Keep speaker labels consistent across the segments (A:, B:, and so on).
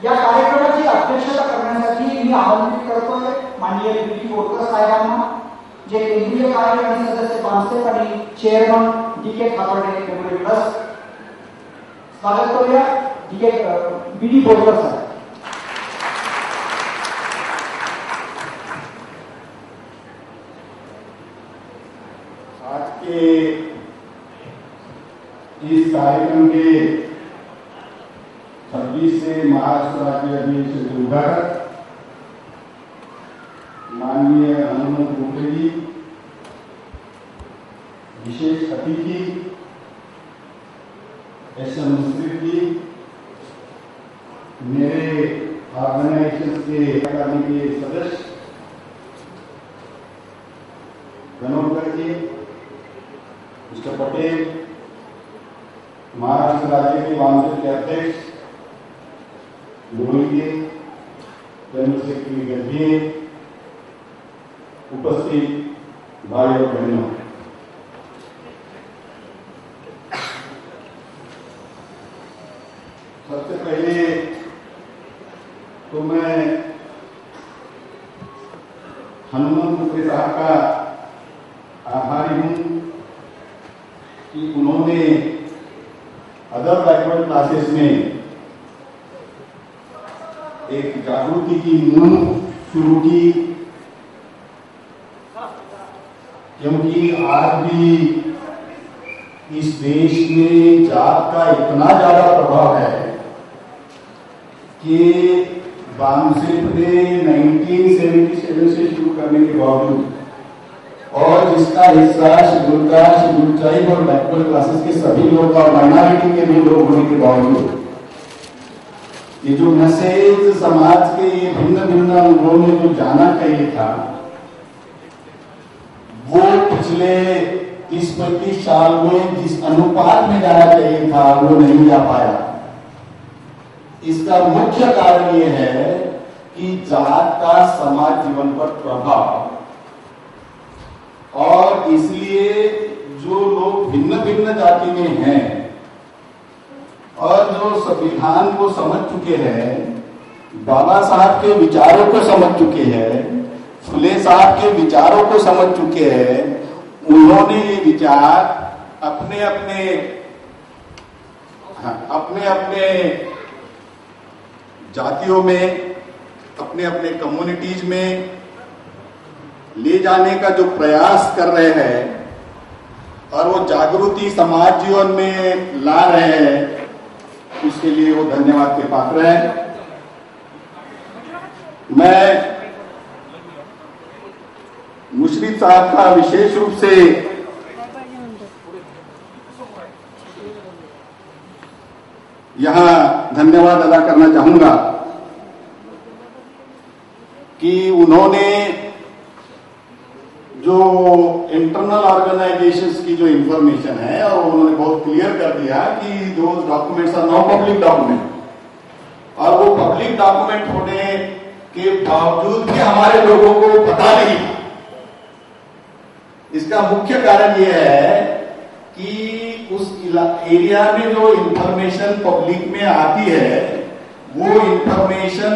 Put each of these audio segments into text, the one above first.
A: या कार्यक्रमाची अध्यक्षता करण्यासाठी मी आमंत्रित करतोय माननीय पी बोरकर साहेबांना, जे केंद्रीय कार्यकारी सदस्य बामसेफ आणि chairman DK. Thackeray deputy trust. स्वागत करूया बी.डी. बोरकर साहेब.
B: आज के इस कार्यक्रम के 26 महाराष्ट्र राज्य अधिवेशन के उद्घाटक माननीय हनुमंत गुप्ते जी, विशेष अतिथि एस.एम. मुश्रीफ जी, मेरे ऑर्गेनाइजेशन के सदस्य गणोदर जी, मिस्टर पटेल, महाराष्ट्र राज्य के वामदल के अध्यक्ष लोहिते, जनरल सेक्रेटरी गंभीर, उपस्थित भाई और बहनों, सबसे पहले तो मैं हनुमंत गुप्ते साहब का आभारी हूं कि उन्होंने अदर बैकवर्ड क्लासेस में एक जागृति की मुहिम शुरू की, क्योंकि आज भी इस देश में जात का इतना ज्यादा प्रभाव है कि बामसेफ ने 1977 से शुरू करने के बावजूद और जिसका हिस्सा शेड्यूल ट्राइब और बैकवर्ड क्लासेस के सभी लोग और माइनॉरिटी के भी लोग होने के बावजूद ये जो मैसेज समाज के ये भिन्न भिन्न लोगों ने जो जाना चाहिए था, वो पिछले 30-35 साल में जिस अनुपात में जाना चाहिए था वो नहीं जा पाया। इसका मुख्य कारण ये है कि जात का समाज जीवन पर प्रभाव, और इसलिए जो लोग भिन्न भिन्न जाति में हैं और जो संविधान को समझ चुके हैं, बाबा साहब के विचारों को समझ चुके हैं, फुले साहब के विचारों को समझ चुके हैं, उन्होंने ये विचार अपने अपने जातियों में, अपने अपने कम्युनिटीज में ले जाने का जो प्रयास कर रहे हैं और वो जागृति समाज जीवन में ला रहे हैं, उसके लिए वो धन्यवाद के पात्र हैं। मैं मुश्रीफ साहब का विशेष रूप से यहां धन्यवाद अदा करना चाहूंगा कि उन्होंने जो इंटरनल ऑर्गेनाइजेशंस की जो इंफॉर्मेशन है, और उन्होंने बहुत क्लियर कर दिया कि दो documents are not public document, और वो पब्लिक डॉक्यूमेंट होने के बावजूद भी हमारे लोगों को पता नहीं। इसका मुख्य कारण यह है कि उस एरिया में जो इंफॉर्मेशन पब्लिक में आती है, वो इंफॉर्मेशन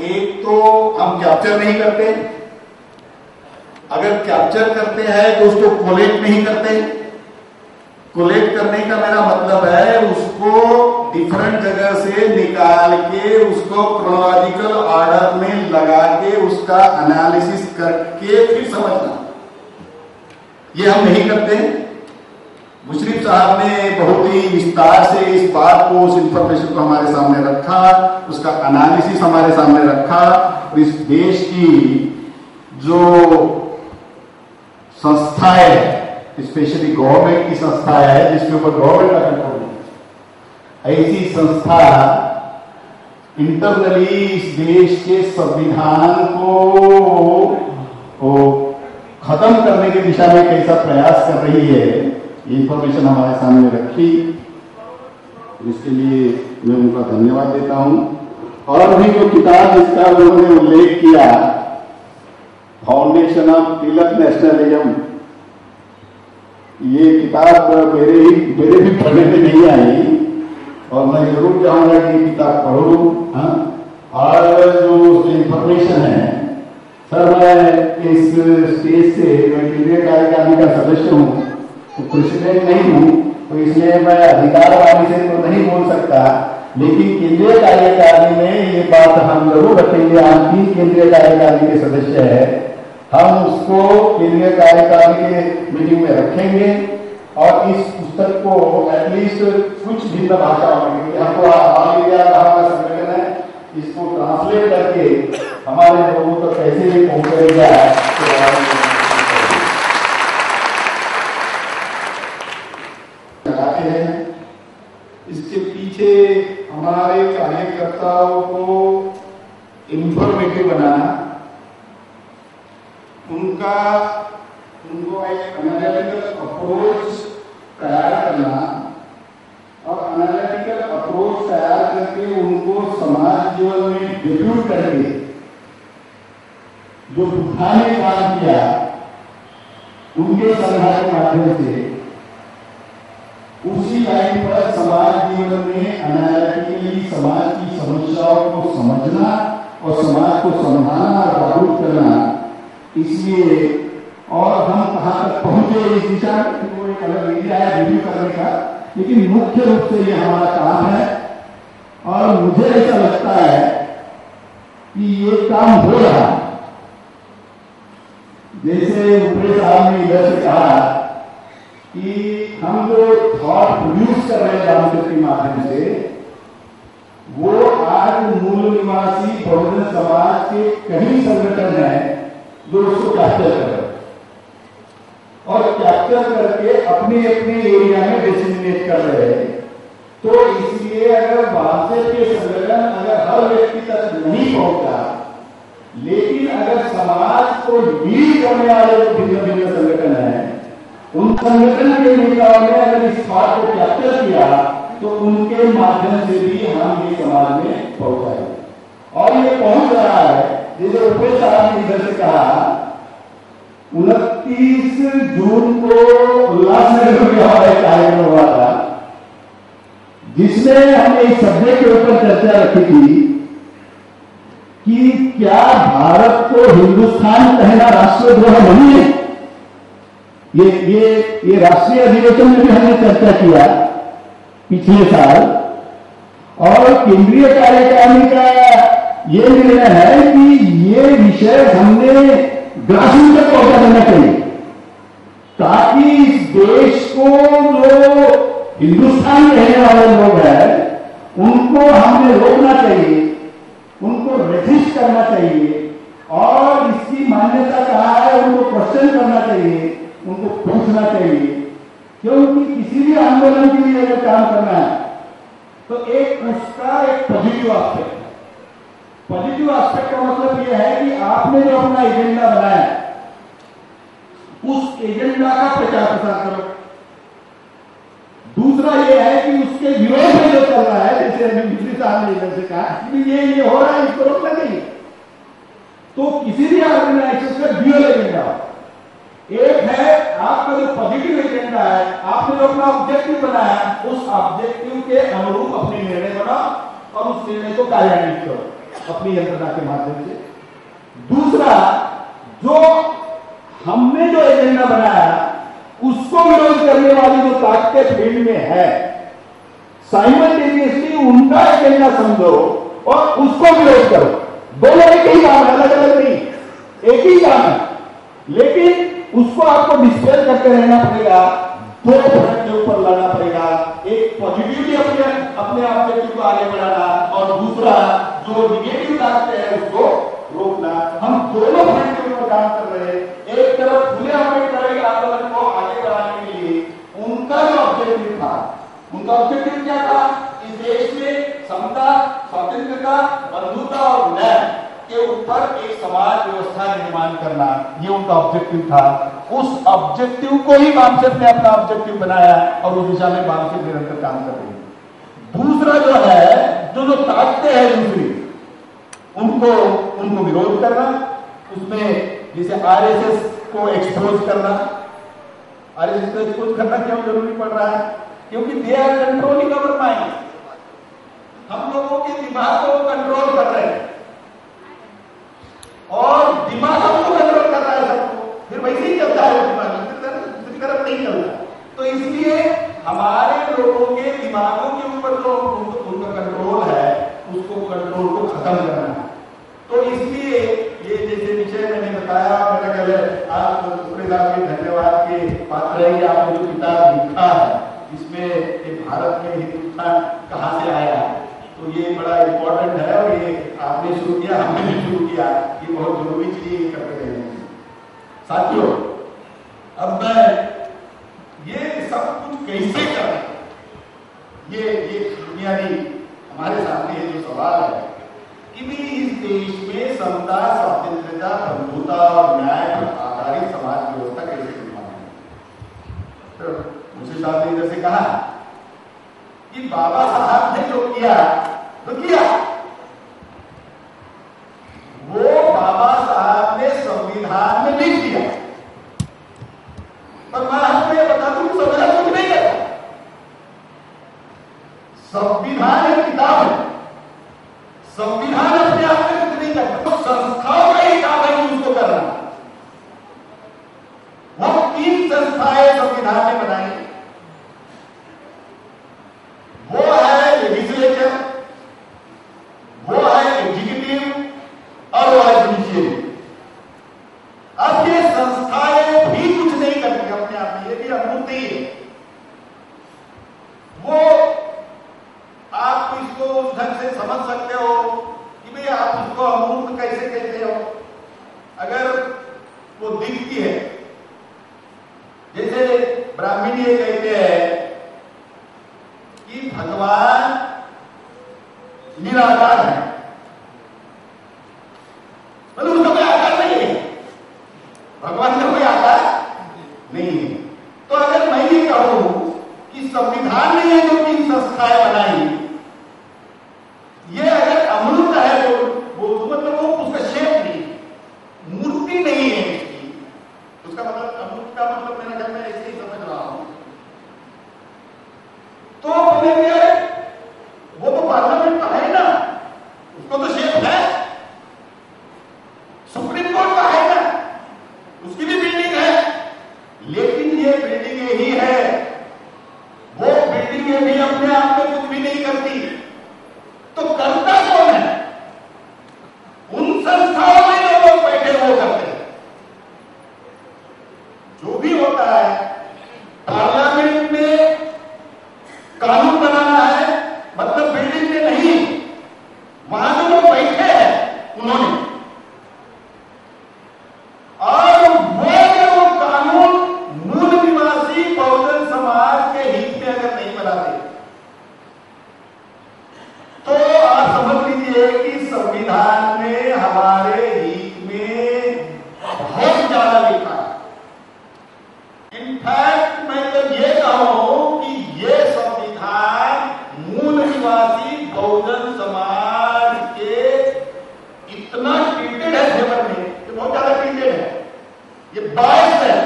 B: एक तो हम कैप्चर नहीं करते, अगर कैप्चर करते हैं तो उसको कोलेक्ट नहीं करते। कोलेक्ट करने का मेरा मतलब है उसको डिफरेंट जगह से निकाल के उसको क्रोनोलॉजिकल ऑर्डर में लगा के उसका एनालिसिस करके फिर समझना, ये हम नहीं करते। मुश्रीफ साहब ने बहुत ही विस्तार से इस बात को, उस इंफॉर्मेशन को हमारे सामने रखा, उसका एनालिसिस हमारे सामने रखा, और इस देश की जो संस्थाएं, स्पेशली गवर्नमेंट की संस्थाएं है जिसके ऊपर गवर्नमेंट का कंट्रोल है, ऐसी संस्था इंटरनली इस देश के संविधान को खत्म करने की दिशा में कैसा प्रयास कर रही है, ये इंफॉर्मेशन हमारे सामने रखी। इसके लिए मैं उनका धन्यवाद देता हूं। और भी जो किताब जिसका उन्होंने उल्लेख किया, फाउंडेशन ऑफ तिलक नेशनलिज्म, ये किताब मेरे भी पढ़ने में नहीं आई, और मैं जरूर चाहूंगा कि ये किताब पढ़ो। हाँ, और जो इंफॉर्मेशन है सर, मैं इस स्टेज से, मैं केंद्रीय कार्यकारिणी का सदस्य हूँ, तो प्रेसिडेंट नहीं हूँ, तो इसलिए मैं अधिकारवादी से तो नहीं बोल सकता, लेकिन केंद्रीय कार्यकारिणी में ये बात हम जरूर रखेंगे। हम 3 केंद्रीय कार्यकारिणी के सदस्य हैं, हम उसको केंद्रीय कार्यकारिणी के मीटिंग में रखेंगे और इस पुस्तक को एटलीस्ट कुछ भिन्न भाषाओं में, क्योंकि हमको ऑल इंडिया का हमारा संगठन है, इसको ट्रांसलेट करके हमारे लोगों तक कैसे भी पहुंचाया लगाते हैं। इसके पीछे हमारे कार्यकर्ताओं को इंफॉर्मेटिव बनाना, उनको एक एनालिटिकल अप्रोच तैयार करना और एनालिटिकल अप्रोच तैयार करके उनको समाज जीवन में डेब्यूट करके जो बुद्धा ने काम किया उनके संघर्ष के माध्यम से उसी लाइन पर समाज जीवन में एनालिटिकली समाज की समस्याओं को समझना और समाज को समझाना और जागरूक करना। इसलिए और हम कहां तक पहुंचे इस दिशा में तो एक अलग मीडिया है रिव्यू करने का, लेकिन मुख्य रूप से ये हमारा काम है। और मुझे ऐसा लगता है कि ये काम हो रहा है। जैसे ऊपरे साहब ने इधर से कहा कि हम जो थॉट प्रोड्यूस कर रहे हैं रामचंद्र के माध्यम से, वो आज मूल निवासी बहुजन समाज के कई संगठन हैं जो उसको कैप्चर कर रहे हैं और कैप्चर करके अपने अपने एरिया में डिसमिनेट कर रहे हैं। तो इसलिए अगर वामसेट के संगठन अगर हर व्यक्ति तक नहीं पहुंचा, लेकिन अगर समाज को लीड करने वाले जो भिन्न भिन्न संगठन है, उन संगठन के नेताओं ने अगर इस बात को कैप्चर किया तो उनके माध्यम से भी हम ये समाज में पहुंचाएंगे। और ये पहुंच रहा है। जैसे ऊपर साहब ने इधर से कहा 29 जून को उल्लासनगर में हमारा कार्यक्रम हुआ था, जिसमें हमने इस सब्जेक्ट के ऊपर चर्चा रखी थी कि क्या भारत को हिंदुस्तान कहना राष्ट्रद्रोह नहीं है। ये राष्ट्रीय अधिवेशन में भी हमने चर्चा किया पिछले साल। और केंद्रीय कार्यकारिणी का ये निर्णय है कि ये विषय हमने ग्रासरूट तक पहुंचा देना चाहिए, ताकि इस देश को जो हिंदुस्तान रहने वाले लोग हैं उनको हमने रोकना चाहिए, उनको रेजिस्ट करना चाहिए और इसकी मान्यता कहा है उनको क्वेश्चन करना चाहिए, उनको पूछना चाहिए। क्योंकि किसी भी आंदोलन के लिए अगर काम करना है तो एक उसका एक पॉजिटिव एस्पेक्ट है। पॉजिटिव एस्पेक्ट का मतलब यह है कि आपने जो अपना एजेंडा बनाया उस एजेंडा का प्रचार प्रसार करो। दूसरा यह है कि उसके विरोध में जो चल रहा है, जैसे अभी मिश्री साहब ने इधर से कहा कि ये हो रहा है, इसको रोकना चाहिए। तो किसी भी ऑर्गेनाइजेशन का ड्यूअल एजेंडा, एक है आपका जो पॉजिटिव एजेंडा है, आपने जो अपना ऑब्जेक्टिव बनाया उस ऑब्जेक्टिव के अनुरूप अपने निर्णय बनाओ और उस निर्णय को कार्यान्वित करो अपनी यंत्रणा के माध्यम से। दूसरा, जो हमने जो एजेंडा बनाया उसको विरोध करने वाली जो ताकतें फील्ड में है, साइमल्टेनियसली उनका एजेंडा समझो और उसको विरोध करो। दोनों एक ही काम है, अलग अलग नहीं, एक ही काम है, लेकिन उसको आपको डिस्पेल करते रहना पड़ेगा। दो फ्रंट के ऊपर लड़ना पड़ेगा, एक पॉजिटिवली अपने ऑब्जेक्टिव को आगे बढ़ाना और दूसरा जो निगेटिव ताकतें हैं उसको रोकना। हम दोनों फ्रंट के ऊपर काम कर रहे हैं। एक तरफ खुले अम्बेडकर के आंदोलन को आगे बढ़ाने के लिए उनका जो ऑब्जेक्टिव था, उनका ऑब्जेक्टिव क्या था? इस देश में समता, स्वतंत्रता, बंधुता और न्याय के ऊपर एक समाज व्यवस्था निर्माण करना, ये उनका ऑब्जेक्टिव था। उस ऑब्जेक्टिव को ही वामसेट ने अपना ऑब्जेक्टिव बनाया और उस दिशा में वामसेट निरंतर काम कर रही है। दूसरा जो है, जो ताकतें हैं दूसरी, उनको विरोध करना, उसमें जैसे आरएसएस को एक्सपोज करना। आरएसएस को एक्सपोज करना क्यों जरूरी पड़ रहा है? क्योंकि they are controlling our mind. हम लोगों के दिमाग को कंट्रोल कर रहे हैं और दिमाग हमको कंट्रोल कर रहा है सबको, फिर वैसे ही चलता है दिमाग, दूसरी तरफ नहीं चलता। तो इसलिए हमारे लोगों के दिमागों के ऊपर जो उनका कंट्रोल है, उसको कंट्रोल को खत्म करना है। तो इसलिए ये जैसे विषय मैंने बताया, मेरा ख्याल है आप पूरे साहब के धन्यवाद के पात्र है कि आपने जो किताब लिखा है इसमें भारत में हिंदुस्तान कहाँ से आया, तो ये बड़ा इम्पोर्टेंट है और ये आपने शुरू किया, हमने भी शुरू किया, ये बहुत जरूरी चीज करते रहे साथियों। अब मैं ये सब कुछ कैसे करें, ये बुनियादी हमारे सामने ये जो सवाल है कि भी इस देश में समता, स्वातंत्रता, बंधुता और न्याय पर आधारित समाज व्यवस्था कैसे निर्माण है। तो मुझे साहब ने जैसे कहा कि बाबा साहब ने जो किया तो किया, वो बाबा साहब ने संविधान में लिख दिया, पर मैं आपको ये बता दूं संविधान कुछ नहीं करता। संविधान एक किताब है, संविधान अपने आप में कुछ नहीं करता, तो संस्थाओं का ही काम है उसको करना। वो 3 संस्थाएं संविधान ने बनाई, वो है लेजिस्लेचर, वो है एग्जीक्यूटिव और वो है जुडिशियरी। अब ये संस्थाएं भी कुछ नहीं करती अपने आप में, ये भी अमूर्त ही है। वो आप इसको उस ढंग से समझ सकते हो कि भाई आप इसको अमूर्त कैसे कहते हो, अगर वो दिखती है, जैसे ब्राह्मण ये कहते हैं कि भगवान निराकार है, मतलब उसका कोई आकार नहीं है, भगवान का कोई आकार नहीं है। तो अगर मैं ये कहूं कि संविधान ने ये जो 3 संस्थाएं बनाई, ये अगर अमूर्त है वो मतलब वो उसका शेप नहीं, मूर्ति नहीं है इसकी, उसका मतलब अमूर्त का मतलब मेरा ख्याल में ऐसे ही समझ रहा हूं। तो बोलेंगे वो तो पार्लियामेंट का है ना, उसको तो शेप है, सुप्रीम कोर्ट का है ना, उसकी भी बिल्डिंग है, लेकिन ये बिल्डिंग ही है, वो बिल्डिंग भी अपने आप में कुछ भी नहीं करती। तो करता कौन है? उन संस्थाओं में जो लोग बैठे वो करते हैं। जो भी होता है पार्लियामेंट में कानून बनाना है, मतलब बिल्डिंग में नहीं, वहां जो लोग बैठे हैं उन्होंने, और वो कानून मूल निवासी बहुजन समाज के हित में अगर नहीं बनाते तो आप समझ लीजिए कि संविधान में हमारे हित में बहुत ज्यादा लिखा है। इनफैक्ट मैं तो ये कहूं कि ये संविधान मूल निवासी बहुजन समाज के इतना टिल्टेड है फेवर में, ये बहुत ज्यादा टिल्टेड है, ये बायस्ड है।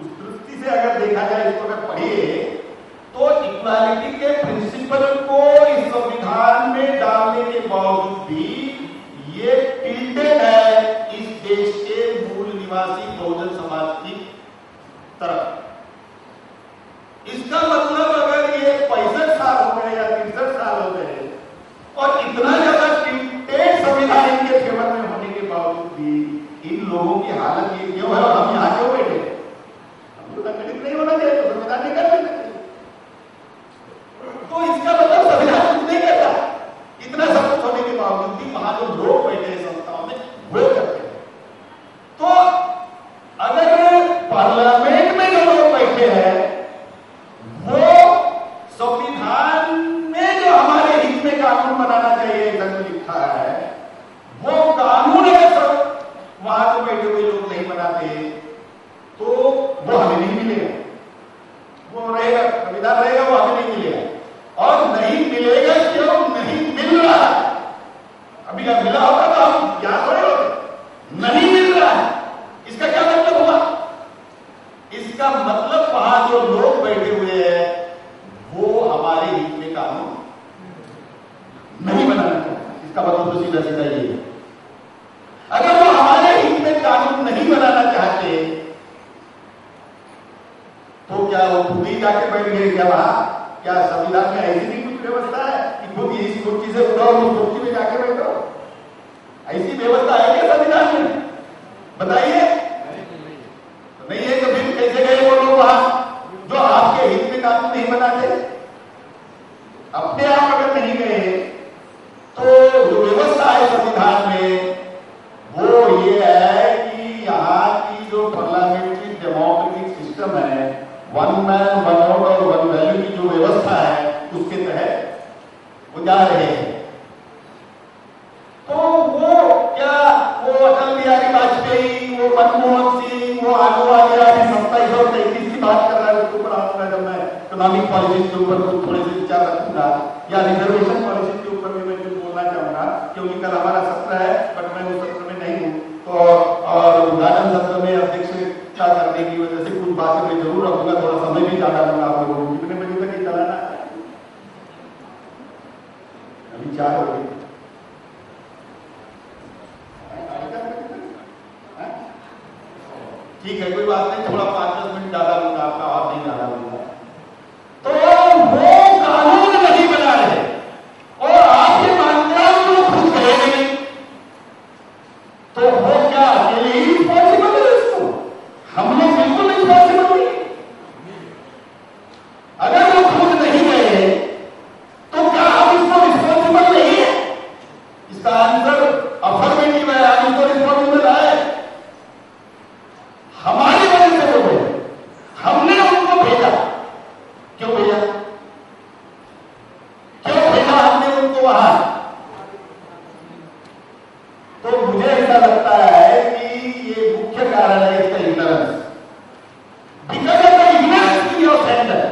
B: उस दृष्टि से अगर देखा जाए, इसको अगर पढ़िए तो इक्वालिटी के प्रिंसिपल को इस संविधान में डालने के बावजूद भी ये टिल्टेड है इस देश के मूल निवासी बहुजन समाज की तरफ। इसका मतलब अगर ये 65 साल हो गए या 63 साल हो गए और इतना ज्यादा टिल्टेड संविधान इनके फेवर में होने के बावजूद भी इन लोगों की हालत ये क्यों है और हम यहां क्यों बैठे? हम तो संगठित नहीं होना चाहिए, तो संविधान नहीं कर सकते। तो इसका मतलब संविधान कुछ नहीं करता, इतना सब कुछ होने के बावजूद भी वहां जो लोग बैठे हैं संस्थाओं में वो करते हैं। तो अगर पार्लियामेंट में जो लोग बैठे हैं वो संविधान में जो हमारे हित में कानून बनाना चाहिए ढंग लिखा है, वो कानून अगर सब वहां जो बैठे हुए लोग नहीं बनाते इसका मतलब तो सीधा सीधा ये है। अगर वो हमारे हित में कानून नहीं बनाना चाहते तो क्या वो खुद ही जाके बैठ गए क्या वहां? क्या संविधान में ऐसी भी कुछ व्यवस्था है कि खुद इस कुर्सी से उठाओ उस कुर्सी में जाके बैठो? ऐसी व्यवस्था है क्या संविधान में? बताइए। तो नहीं है तो फिर कैसे गए वो लोग वहां जो आपके हित में कानून नहीं बनाते? अपने आप अगर नहीं गए तो जो व्यवस्था है संविधान में वो ये है कि यहाँ की जो पार्लियामेंट्री डेमोक्रेटिक सिस्टम है, वन मैन वन वोट और वन वैल्यू की जो व्यवस्था है उसके तहत वो जा रहे हैं। तो वो क्या वो अटल बिहारी वाजपेयी, वो मनमोहन सिंह, वो आलूवालिया 2733 की बात कर रहा है, उसके ऊपर आऊंगा जब मैं इकोनॉमिक पॉलिसी के ऊपर कुछ थोड़े से विचार रखूंगा या रिजर्वेशन पॉलिसी के ऊपर भी मैं कुछ बोलना चाहूंगा, क्योंकि कल हमारा सत्र है बट मैं उस सत्र में नहीं हूँ। तो और उद्घाटन सत्र में अध्यक्षता करने की वजह से कुछ बातें मैं जरूर रखूंगा, थोड़ा समय भी ज्यादा दूंगा आप लोगों को। कितने बजे तक ये चलाना है? अभी 4 हो गए। ठीक है, कोई बात नहीं, थोड़ा 5-10 मिनट ज्यादा लूंगा आपका और नहीं ज्यादा लूंगा। तो वो कानून नहीं बना रहे और आपके मानते हैं वो खुद गए नहीं, तो वो क्या अकेले ही रिस्पॉन्सिबल है? इसको हम लोग बिल्कुल रिस्पॉन्सिबल नहीं। अगर वो खुद नहीं गए तो क्या हम इसको रिस्पॉन्सिबल नहीं है? इसका आंसर अफर्मेटिव है, हम इसको रिस्पॉन्सिबल है। हमारी वजह से वो गए, हमने उनको भेजा। क्यों भेजा? क्यों भेजा हमने उनको वहां? तो मुझे ऐसा लगता है कि ये मुख्य कारण है इसका ignorance. Because of the ignorance in your centre.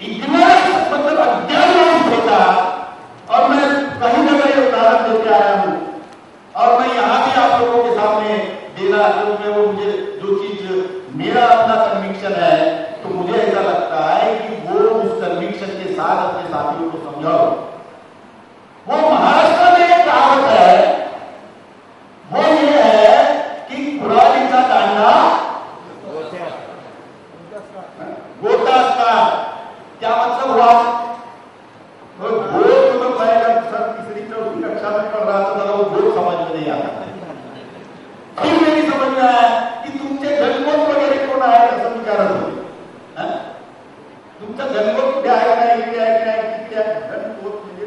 B: Ignorance मतलब अज्ञान होता। और मैं कहीं जगह ये उदाहरण देके आया हूं और मैं यहां भी आप लोगों के सामने देना, क्योंकि वो मुझे जो चीज मेरा अपना कन्विक्शन है, तो मुझे ऐसा लगता है कि वो उस कन्विक्शन के साथ अपने साथियों को समझाओ। वो महाराष्ट्र में एक कहावत है, वो ये है कि कुरानी का डांडा गोता का। क्या मतलब हुआ? गोद तो मैं सर तीसरी चौथी कक्षा में पढ़ रहा था, वो गोद समझ में नहीं आता। फिर मेरी समझ में आया कि तुमचे गणगोत वगैरह कोण आहे असं विचारत होते। तुमचा गणगोत कुठे आहे का नाही, इकडे आहे की नाही, तिकडे आहे? गणगोत म्हणजे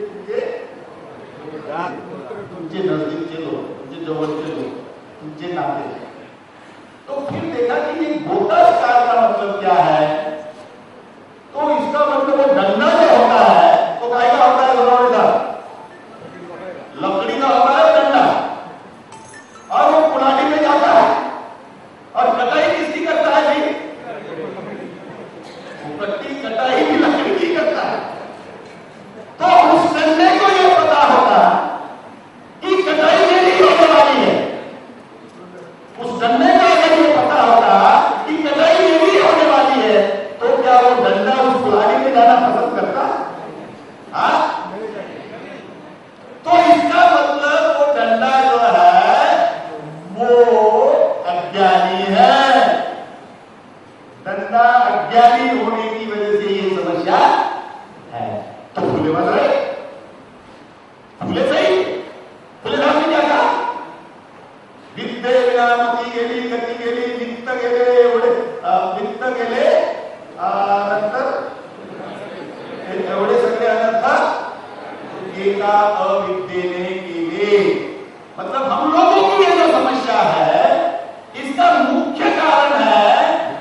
B: तुमचे नजदीकचे लोक, तुमचे जवळचे लोक, तुमचे नाते। तो फिर देखा कि ये गोताकार का मतलब क्या है? तो इसका मतलब वो डंडा जो होता है तो काय का होता है? लकड़ी का होता है डंडा, और वो कुल्हाड़ी में जाता है और कटाई किसकी करता है भाई? कटाई भी लकड़ी की करता है। तो उस डंडे को ये पता होता कि कटाई मेरी होने वाली है। उस डंडे को अगर ये पता होता कि कटाई मेरी होने वाली है, तो क्या वो डंडा उस कुल्हाड़ी में जाना पसंद करता? हाँ? तो इसका मतलब वो डंडा जो है वो अज्ञानी है। डंडा अज्ञानी होने की वजह से ये समस्या है। तो फूले बन रहे, फूले सही, फूले साहब ने क्या कहा? विद्ये विरामती गेली, गती गेली, वित्त गेले, एवढे वित्त गेले, नंतर एवढे सगळे अनर्थ एका अविद्येने केले। मतलब हम लोगों की ये जो समस्या है, इसका मुख्य कारण है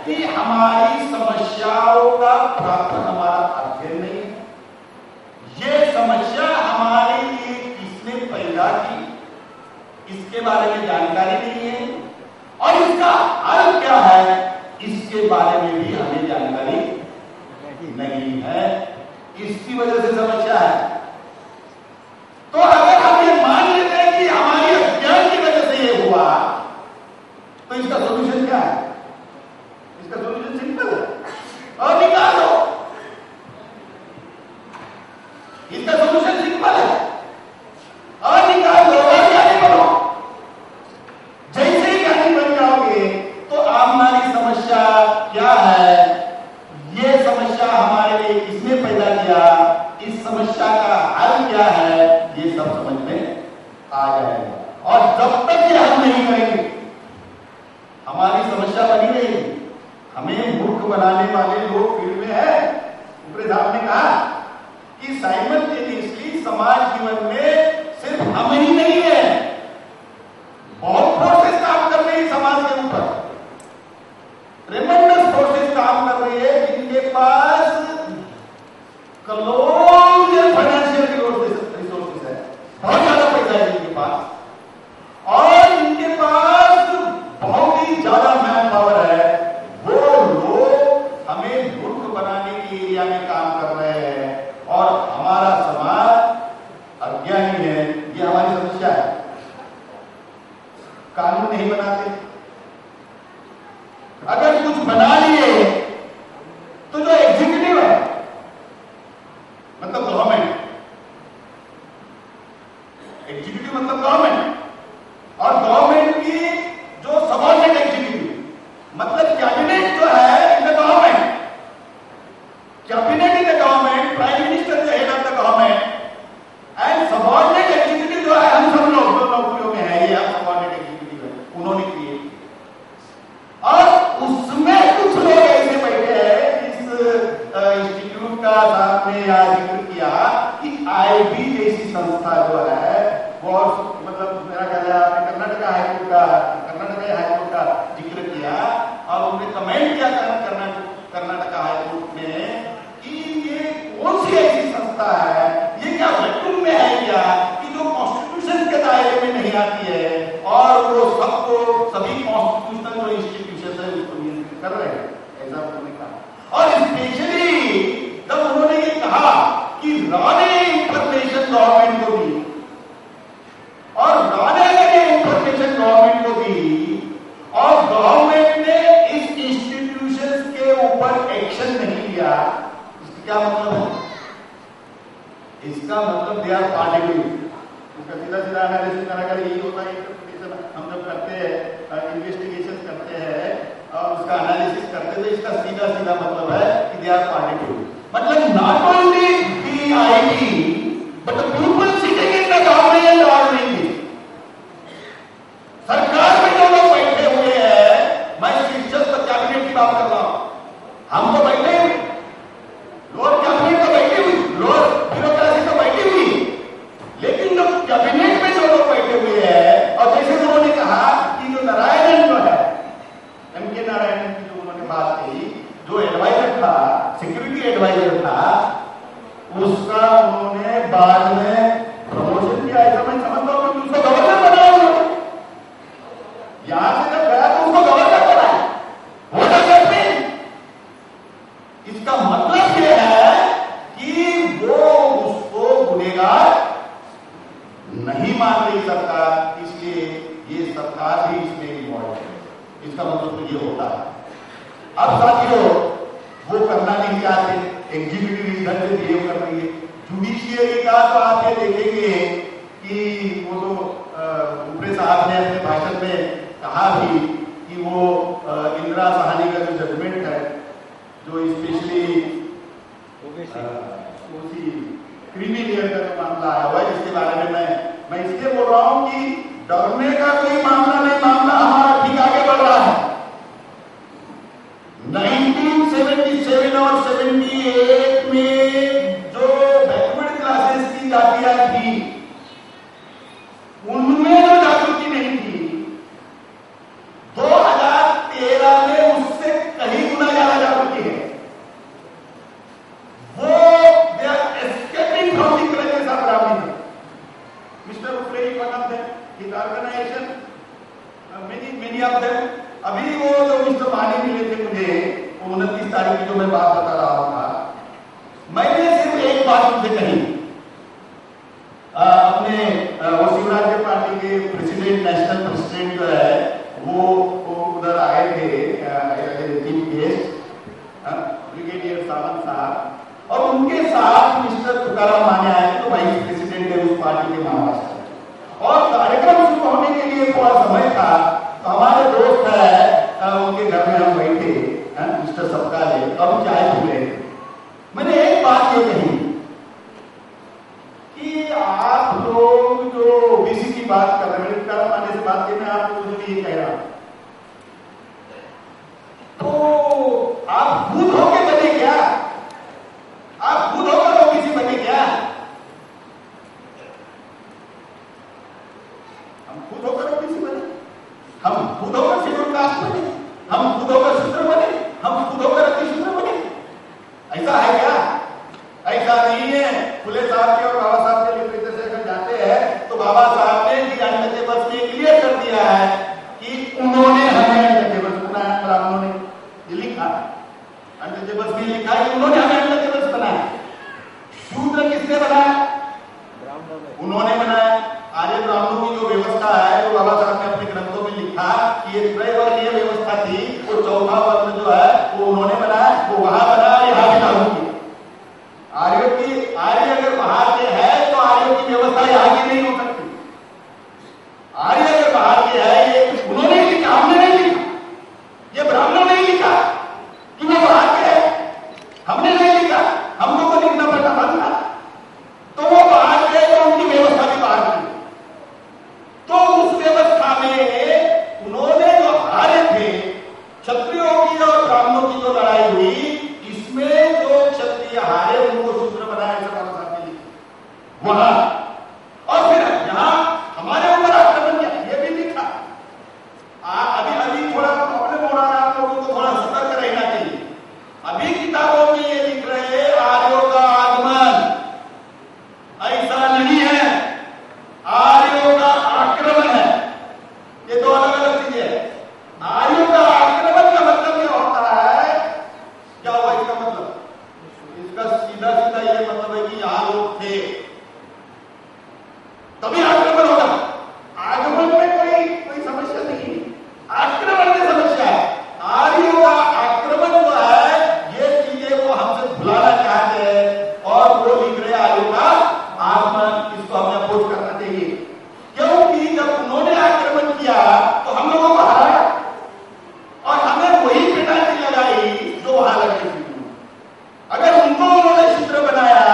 B: कि हमारी समस्याओं का प्रार्थन हमारा अध्ययन नहीं है। ये समस्या हमारे लिए किसने पैदा की, इसके बारे में जानकारी नहीं है, और इसका हल क्या है, इसके बारे में भी हमें जानकारी नहीं है। इसकी वजह से समस्या है। तो अगर हम ये मान लेते हैं कि हमारी अज्ञान की वजह से ये हुआ, तो इसका सॉल्यूशन क्या है? इसका सॉल्यूशन सिंपल है, और निकालो। इसका सोल्यूशन सिंपल है, अनिकाल लो और ज्ञानी बनो। जैसे ही ज्ञानी बन जाओगे तो हमारी समस्या क्या है, ये समस्या हमारे लिए किसने पैदा किया, इस समस्या का हल क्या है, ये सब समझ में आ जाएगा। और जब तक ये हल नहीं करेंगे हमारी समस्या बनी रहेगी। हमें मूर्ख बनाने वाले लोग फील्ड में है। ऊपरे साहब ने कहा कि साइमल्टेनियसली समाज जीवन में सिर्फ हम ही नहीं है, बहुत फोर्सेस काम कर रही है समाज के ऊपर, ट्रेमेंडस फोर्सेस काम कर रही है, जिनके पास कलोनियल फाइनेंशियल रिसोर्सेस है, बहुत ज्यादा पैसा है जिनके पास, और इनके पास बहुत ही ज्यादा मैन पावर है। वो लोग हमें मूर्ख बनाने के एरिया में काम कर रहे हैं और हमारा समाज अज्ञानी है। ये हमारी समस्या है। कानून नहीं बनाते, अगर कुछ बना लिए तो जो एग्जीक्यूटिव है मतलब गवर्नमेंट, एग्जीक्यूटिव मतलब गवर्नमेंट, और गवर्नमेंट की जो सबऑर्डिनेट एग्जीक्यूटिव मतलब कैबिनेट जो है इन the government, cabinet in the government, prime minister the head of the government, and subordinate executive जो है हम सब लोग जो नौकरियों में है, ये हम सबऑर्डिनेट एग्जीक्यूटिव है, उन्होंने क्रिएट किया। और उसमें कुछ लोग ऐसे बैठे हैं, इस इंस्टीट्यूट का सामने यहाँ जिक्र किया कि आईबी जैसी संस्था जो है वो, मतलब मेरा ख्याल है आपने कर्नाटक हाईकोर्ट का जिक्र किया और उन्होंने कमेंट किया कर्नाटक हाईकोर्ट में कि ये कौन सी ऐसी संस्था है, ये क्या वैक्यूम में है क्या, कि जो कॉन्स्टिट्यूशन के दायरे में नहीं आती है और वो सबको सभी कॉन्स्टिट्यूशनल जो इंस्टीट्यूशन है उसको नियंत्रित कर रहे हैं, ऐसा उन्होंने कहा। और स्पेशली जब उन्होंने ये कहा कि रॉ ने इंफॉर्मेशन गवर्नमेंट को दी और रॉ ने इंफॉर्मेशन गवर्नमेंट को दी और गवर्नमेंट ने इस इंस्टीट्यूशंस के ऊपर एक्शन नहीं लिया, इसका क्या मतलब है? इसका मतलब दे आर पार्टिकुलर। इसका सीधा सीधा एनालिसिस करना यही होता है। हम जब करते हैं इन्वेस्टिगेशन करते हैं और उसका एनालिसिस करते हैं, इसका सीधा सीधा मतलब है कि दे आर पार्टिकुलर, मतलब not only the IT but the people sitting in the government are doing it. सरकार में जो लोग बैठे हुए हैं, मैं सिर्फ कैबिनेट की बात कर रहा हूं, हम तो बैठे हुए, लोअर कैबिनेट तो बैठी हुई, लोअर ब्यूरोक्रेसी तो बैठी हुई, लेकिन जो कैबिनेट में जो लोग बैठे हुए हैं, और जैसे उन्होंने कहा कि जो नारायणन जो है, एमके नारायणन की जो उन्होंने बात कही, जो एडवाइजर था, सिक्योरिटी एडवाइजर था, उसका उन्होंने बाद में प्रमोशन किया। ऐसा मैं समझता हूं कि उसको गवर्नर बनाया उन्होंने, यहां से जब गया तो उसको गवर्नर बनाया। What does that mean? इसका मतलब यह है कि वो उसको गुनहगार नहीं मान रही सरकार, इसलिए ये सरकार भी इसमें इन्वॉल्व है। इसका मतलब तो ये होता है। अब साथियों, वो करना नहीं चाहते, एग्जीक्यूटिव इस ढंग से बिहेव कर रही है। जुडिशियरी का तो आप ये देखेंगे कि वो तो ऊपरे साहब ने अपने भाषण में कहा भी कि वो इंदिरा साहनी का जो जजमेंट है, जो स्पेशली उसी क्रिमिनल का जो मामला आया हुआ है, जिसके बारे में मैं इसलिए बोल रहा हूं कि डरने का कोई मामला नहीं, मामला हमारा ठीक आगे बढ़ रहा है। 1977 और 78 में जो बैकवर्ड क्लासेस की जातियां थी, उनमें जो जागृति नहीं थी, 2013 में उससे कहीं गुना ज्यादा जागृति है। वो they are escaping from the clutches of Brahminism. Mister उफ्रे is one of them, his organisation, many of them. अभी वो जो मिस्टर मानी मिले थे मुझे 29 तारीख की, जो मैं बात बता रहा था, मैंने सिर्फ एक बात उनसे कही। अपने वो शिवराज पार्टी के प्रेसिडेंट, नेशनल प्रेसिडेंट जो है, वो उधर आए थे चीफ गेस्ट, ब्रिगेडियर सावंत साहब, और उनके साथ मिस्टर तुकाराम माने आए नहीं है। फुले साहब के और बाबा साहब के लिटरेचर से अगर जाते हैं तो बाबा साहब ने भी अनटचेबल्स में क्लियर कर दिया है कि उन्होंने हमें अनटचेबल्स बनाया, ब्राह्मणों ने ये लिखा, अनटचेबल्स में लिखा है कि उन्होंने हमें अनटचेबल्स बनाया। शूद्र किसने बनाया? उन्होंने बनाया। आर्य ब्राह्मणों की जो व्यवस्था है, जो बाबा साहब ने अपने ग्रंथों में लिखा कि ये त्रैवर्गीय व्यवस्था थी, वो चौथा वर्ण जो है वो उन्होंने बनाया, वो वहां बना, यहाँ भी लागू किया। आर्य अगर बाहर के है तो आर्यों की व्यवस्था यहाँ की नहीं हो सकती। आर्य अगर बाहर के है, ये उन्होंने लिखा, हमने नहीं लिखा, ये ब्राह्मणों ने लिखा कि वो बाहर के है, हमने नहीं लिखा, हम लोग को लिखना पड़ता बनना। तो वो बाहर के तो उनकी व्यवस्था भी बाहर की, तो उस व्यवस्था में उन्होंने जो हारे थे, क्षत्रियों की और ब्राह्मणों की जो लड़ाई हुई, इसमें जो क्षत्रिय हारे उनको शूद्र बनाया, ऐसा बाबा साहब ने लिखा वहां। और फिर यहां हमारे ऊपर आक्रमण किया, ये भी लिखा। अभी थोड़ा प्रॉब्लम हो रहा है, आप लोगों को थोड़ा सतर्क रहना चाहिए। अभी किताबों में ये लिख रहे हैं आर्यों का आगमन, ऐसा नहीं है, आर्यों का आक्रमण है। ये दो अलग अलग चीजें हैं। आर्यों का आक्रमण का मतलब क्या होता है? क्या हुआ इसका मतलब? इसका सीधा सीधा ये मतलब है कि यहां लोग थे तभी आक्रमण होगा। आगमन में कोई समस्या नहीं, आक्रमण में समस्या है। आर्यों का आक्रमण हुआ है, ये चीजें वो हमसे भुलाना चाहते हैं और वो लिख रहे आर्यों का आगमन। इसको हमें अपोज करना चाहिए, क्योंकि जब उन्होंने आक्रमण किया तो हम लोगों को हराया और हमें वही पेनाल्टी लगाई जो वहां लगी थी। अगर उनको उन्होंने शूद्र बनाया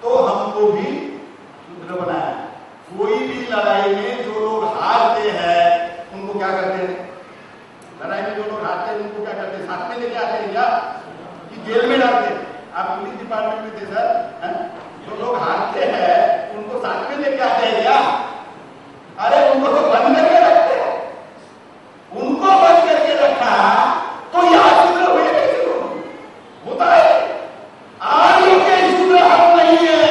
B: तो हमको भी शूद्र बनाया। कोई भी लड़ाई में जो लोग हारते हैं उनको क्या करते हैं? लड़ाई में जो लोग हारते हैं उनको क्या करते हैं? साथ में लेके आते हैं क्या कि जेल में डालते हैं? आप पुलिस डिपार्टमेंट में थे सर, जो लोग हारते हैं उनको साथ में लेके आते हैं क्या? अरे उनको तो बंद करके रखते हैं। उनको बंद करके रखा तो यहां शूद्र हुए कैसे होता है? आर्यों के शूद्र हम नहीं है,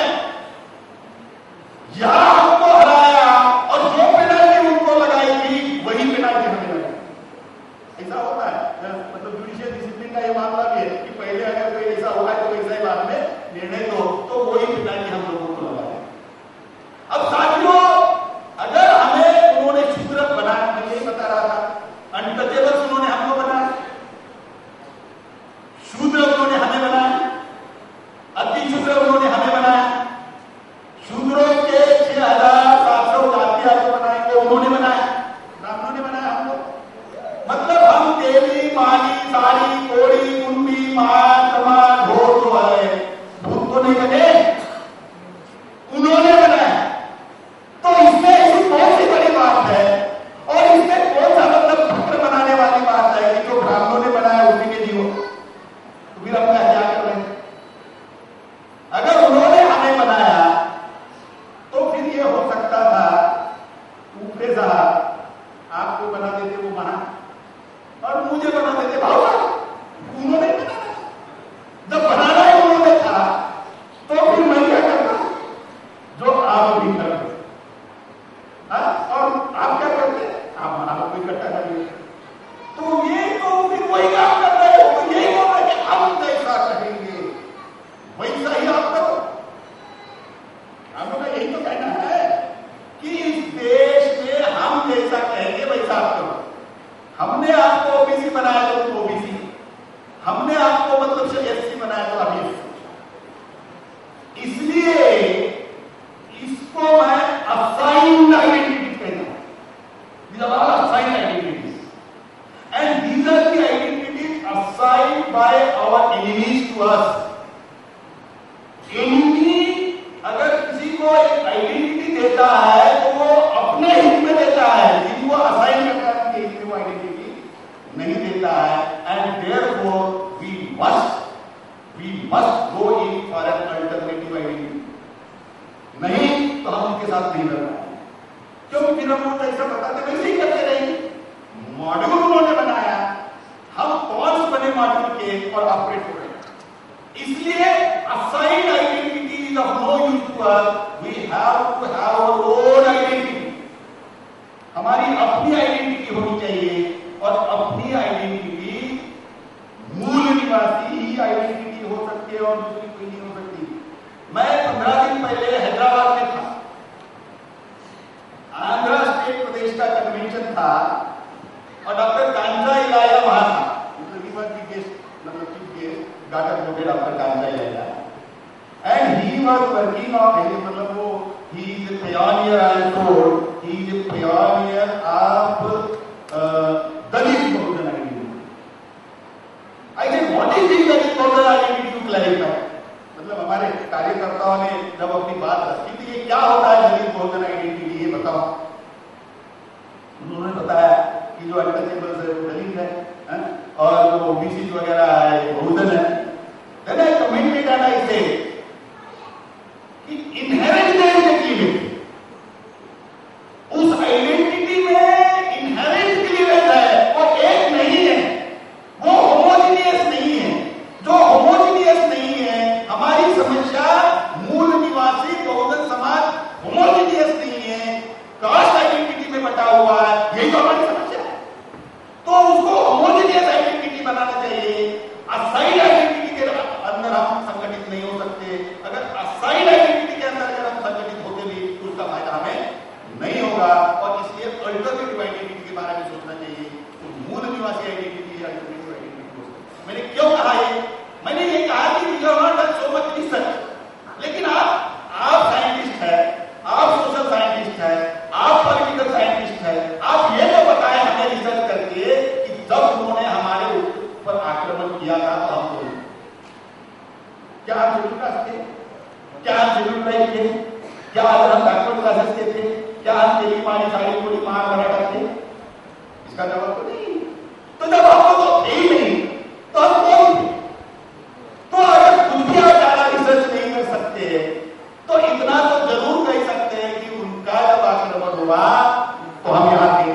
B: यहां हमको हराया और जो पेनाल्टी उनको लगाई थी वही पेनाल्टी हमें लगाई। ऐसा होता है, मतलब जुडिशियल डिसिप्लिन का ये मामला भी है कि पहले अगर कोई ऐसा हुआ है तो वैसा ही बाद में निर्णय दो, तो वही पेनाल्टी हम लोगों को लगाए। अब साथियों, अगर हमें उन्होंने शूद्र बनाया, मैं यही बता रहा था, अनटचेबल्स उन्होंने हमको बनाया, शूद्र उन्होंने हमें बनाया, अति शूद्र उन्होंने हमें बनाया, शूद्रों के 6,700 जातियां जो बनाए वो उन्होंने बनाया, ब्राह्मणों ने बनाया हमको। मतलब हम देवी, माली, साड़ी, कोड़ी, कुंडी, मां, तमा, ढोल जो है भूत तो नहीं बने, उन्होंने बनाया। तो इसमें ऐसी कौन सी बड़ी बात है और इसमें कौन सा मतलब पुत्र बनाने वाली बात है कि जो ब्राह्मणों ने बनाया उसी के जीवो? तो फिर हम क्या कर रहे हैं? अगर उन्होंने हमें बनाया तो फिर ये हो सकता था ऊपरे साहब आपको बना देते वो महा और मुझे बना देते भाव। उन्होंने जब बनाना ही उन्होंने था तो फिर मैं क्या करता जो आप भी करते, और आप क्या करते? आप इकट्ठा करिए। तो ये तो फिर वही काम कर रहे हो, तो यही बोल रहे कि हम जैसा कहेंगे वैसा ही आप करो। हम लोग का यही तो कहना है कि इस देश में हम जैसा कहेंगे वैसा आप करो। हमने आपको ओबीसी बनाया तो तुम ओबीसी, हमने आपको मतलब एससी बनाया तो अभी इसलिए इसको मैं असाइन्ड आइडेंटिटी कहता हूं। These are all assigned identities, and these are the identities assigned by our enemies to us. Enemy अगर किसी को एक आइडेंटिटी देता है तो वो अपने हित में देता है, लेकिन वो असाइन करता है कि इसमें वो आइडेंटिटी नहीं देता है। And therefore we must go in for an alternative identity. नहीं तो हम उनके साथ नहीं लड़ना है, क्योंकि फिर हम लोग ऐसा बताते वैसे ही करते रहेंगे। मॉड्यूल उन्होंने बनाया, हम पॉन्स बने मॉड्यूल के और ऑपरेट हो रहे हैं। इसलिए assigned identity people we have to have our own identity. हमारी अपनी आइडेंटिटी होनी चाहिए, और अपनी आइडेंटिटी मूल निवासी ही आइडेंटिटी हो सकती है और दूसरी कोई नहीं हो सकती। मैं 15 दिन पहले हैदराबाद में था, आंध्र स्टेट प्रदेश का कन्वेंशन था, और डॉक्टर कांजा इलाया वहां था। Doctor Kancha Ilaiah, and he was working on, मतलब वो he is a pioneer, I told he is a pioneer of Dalit Bahujan identity. I said what is this Dalit Bahujan identity to clarify. मतलब हमारे कार्यकर्ताओं ने जब अपनी बात रखी थी, ये क्या होता है दलित बहुजन आइडेंटिटी, ये बताओ। उन्होंने बताया कि जो अनटचेबल्स है वो दलित है, और जो ओबीसी वगैरह है बहुजन है। Then I commented and I said कि inherent there is a cleavage, उस आइडेंटिटी में inherent cleavage है, वो एक नहीं है, वो homogeneous नहीं है। जो homogeneous नहीं है, हमारी समस्या मूल निवासी बहुजन समाज homogeneous नहीं है, कास्ट आइडेंटिटी में बटा हुआ है, यही तो हमारी समस्या है। तो उसको homogeneous आइडेंटिटी बनाना चाहिए। असाइड आइडेंटिटी के अंदर हम संगठित नहीं हो सकते। अगर असाइड आइडेंटिटी के अंदर अगर हम संगठित होते भी तो उसका फायदा हमें नहीं होगा, और इसलिए अल्टरनेटिव आइडेंटिटी के बारे में सोचना चाहिए। तो मूल निवासी आइडेंटिटी अल्टरनेटिव आइडेंटिटी हो सकती है। मैंने क्यों कहा ये? मैंने ये कहा कि we have not done so much research, लेकिन आप साइंटिस्ट है, आप सोशल साइंटिस्ट है, आप पॉलिटिकल साइंटिस्ट है, आप ये तो बताएं हमें रिसर्च करके कि जब उन्होंने हमारे पर आक्रमण किया था तो हम बोले क्या हम शेड्यूल कास्ट थे, क्या हम शेड्यूल ट्राइब थे, क्या हम बैकवर्ड क्लासेस के थे, क्या हम तेली पानी साड़ी पूरी महामराठा थे? इसका जवाब तो नहीं। तो जब आपको तो थे ही नहीं तो हम कौन थे? तो अगर खुद भी आप ज्यादा रिसर्च नहीं कर सकते तो इतना तो जरूर कह सकते हैं कि उनका जब आक्रमण हुआ तो हम यहां थे,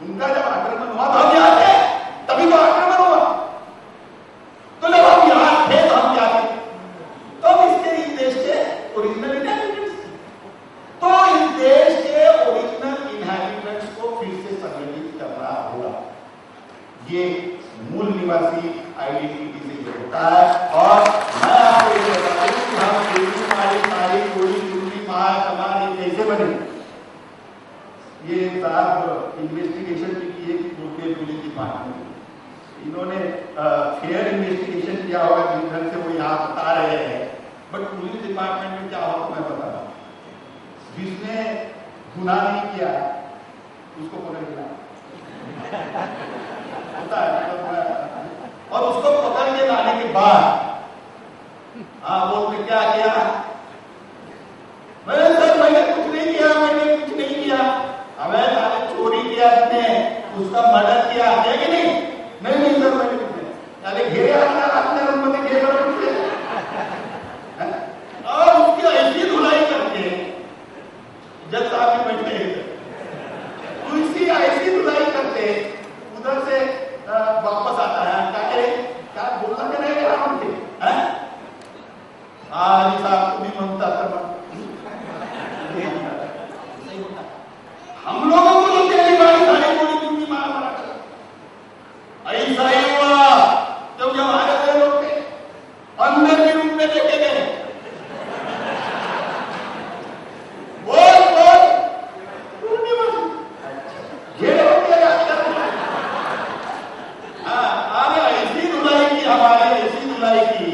B: उनका जब आक्रमण हुआ तो हम यहां थे, तभी तो आक्रमण हुआ। तो जब हम यहां थे तो हम क्या थे? तो हम इस देश के ओरिजिनल इनहैबिटेंट्स थे। तो इस देश के ओरिजिनल इनहैबिटेंट्स को फिर से संगठित करना होगा। ये मूल निवासी आइडेंटिटी से ये होता है। और मैं आपको ये बता दूं कि हम तेली मारी साड़ी पूरी चुन्नी महाकमान कैसे बने। ये साहब इन्वेस्टिगेशन भी किए कि पुलिस डिपार्टमेंट, इन्होंने फेयर इन्वेस्टिगेशन किया होगा जिस ढंग से वो यहाँ बता रहे हैं, बट पुलिस डिपार्टमेंट में क्या होगा मैं बता रहा हूँ। जिसने गुनाह नहीं किया उसको पकड़ के होता है, और उसको पकड़ के लाने के बाद वो उसने क्या किया? मैंने सर मैंने कुछ नहीं किया, मैंने कुछ नहीं किया। हमें सारे चोरी किया, उसका मर्डर किया है कि नहीं? नहीं सर मैंने कुछ नहीं। अरे घेरे अपने अनुमति घेरे और उसकी ऐसी धुलाई करके जज साहब भी बैठे उसकी ऐसी धुलाई करके उधर से वापस आता है। क्या बोलना के नहीं गया उनके साहब तुम्हें मनता हम लोगों को तो तेरी बारी सारी पूरी पूरी मारा ऐसा ही हुआ जब हमारे से लोग अंदर के रूप में देखे गए। बोल घेरे होते आगे ऐसी धुलाई की, हमारी ऐसी धुलाई की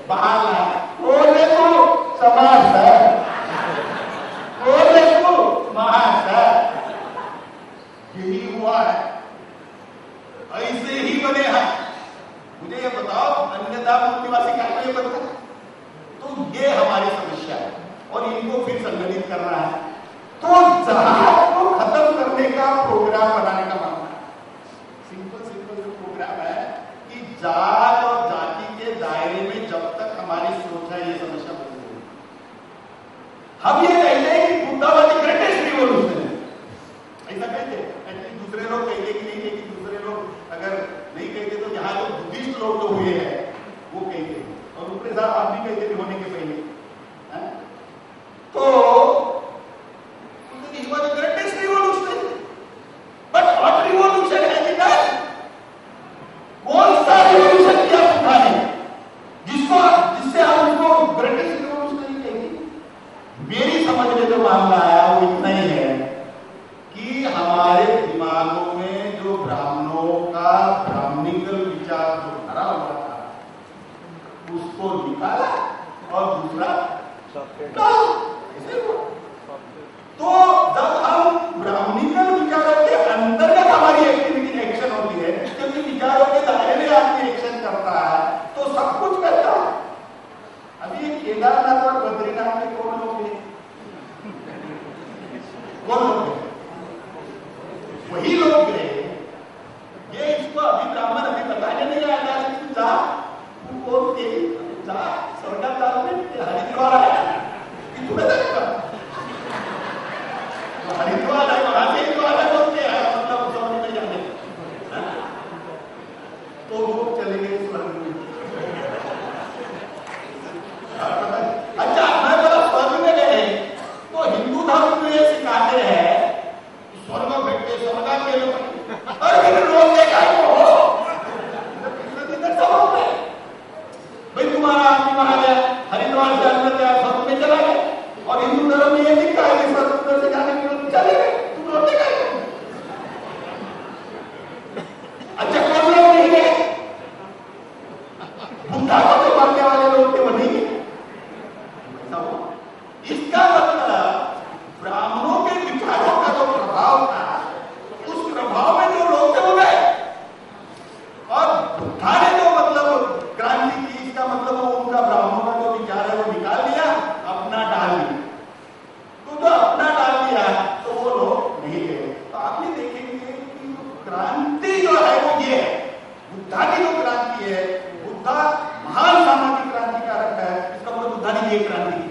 B: बहाना बोले तो समाज है, बोले तो महाज है। यही हुआ है, ऐसे ही बने हैं। मुझे ये बताओ अन्यथा निवासी क्या ये बनता है? तो ये हमारी समस्या है और इनको फिर संगठित करना है। तो जात को खत्म करने का प्रोग्राम बनाने का मामला है। सिंपल जो प्रोग्राम है कि जात और जाति के दायरे में जब तक हमारी सोच है ये समस्या बन रही है। हम ये कहते हैं कि बुद्धावादी ग्रेटेस्ट रिवॉल्यूशन है, ऐसा कहते हैं। दूसरे लोग कहते कि नहीं, कि दूसरे लोग अगर नहीं कहते तो यहाँ जो बुद्धिस्ट लोग जो हुए हैं वो कहते हैं, और ऊपर साहब आप भी कहते थे होने के पहले और दूसरा तो जब हम ब्राह्मणिकल विचारों के अंतर्गत हमारी एक्टिविटी एक्शन होती है, क्योंकि विचारों के दायरे में आदमी एक्शन करता है तो सब कुछ करता है। अभी केदारनाथ और बद्रीनाथ में कौन लोग हैं? कौन लोग हैं? वही लोग हैं। ये इसको अभी ब्राह्मण अभी बताने नहीं आया जा कौन के जा स्वर्गाचार में हरिद्वार आया कि तुम्हें देखा हरिद्वार है, वहां से हरिद्वार है बोलते हैं, मतलब समझ में जाने तो वो चले गए स्वर्ग में। अच्छा, मैं बोला स्वर्ग में गए तो हिंदू धर्म में ये सिखाते हैं स्वर्ग भेटते स्वर्गा के लोग, अरे लोग देखा हो भाई तुम्हारा आदमी वहां गया हरिद्वार से अंदर गया स्वर्ग में चला गया, और हिंदू धर्म में ये लिखा है कि स्वर्ग से जाने के लिए चले गए, तुम रोते गए। अच्छा, कौन लोग नहीं गए? बुद्धा को तो मानने वाले लोग थे, वो नहीं गए। इसका मतलब ब्राह्मणों के विचारों का जो प्रभाव था, उस प्रभाव में जो लोग थे वो गए, और बुद्धा ने जो मतलब क्रांति की, इसका मतलब वो उनका ब्राह्मणों का जो विचार है वो निकाल दिया, अपना डाल दिया। तो जो अपना डाल दिया तो वो लोग नहीं गए। तो आप ये देखेंगे कि क्रांति जो है वो ये है, बुद्धा की जो क्रांति है, बुद्धा महान सामाजिक क्रांतिकारक है, इसका मतलब बुद्धा ने ये क्रांति की।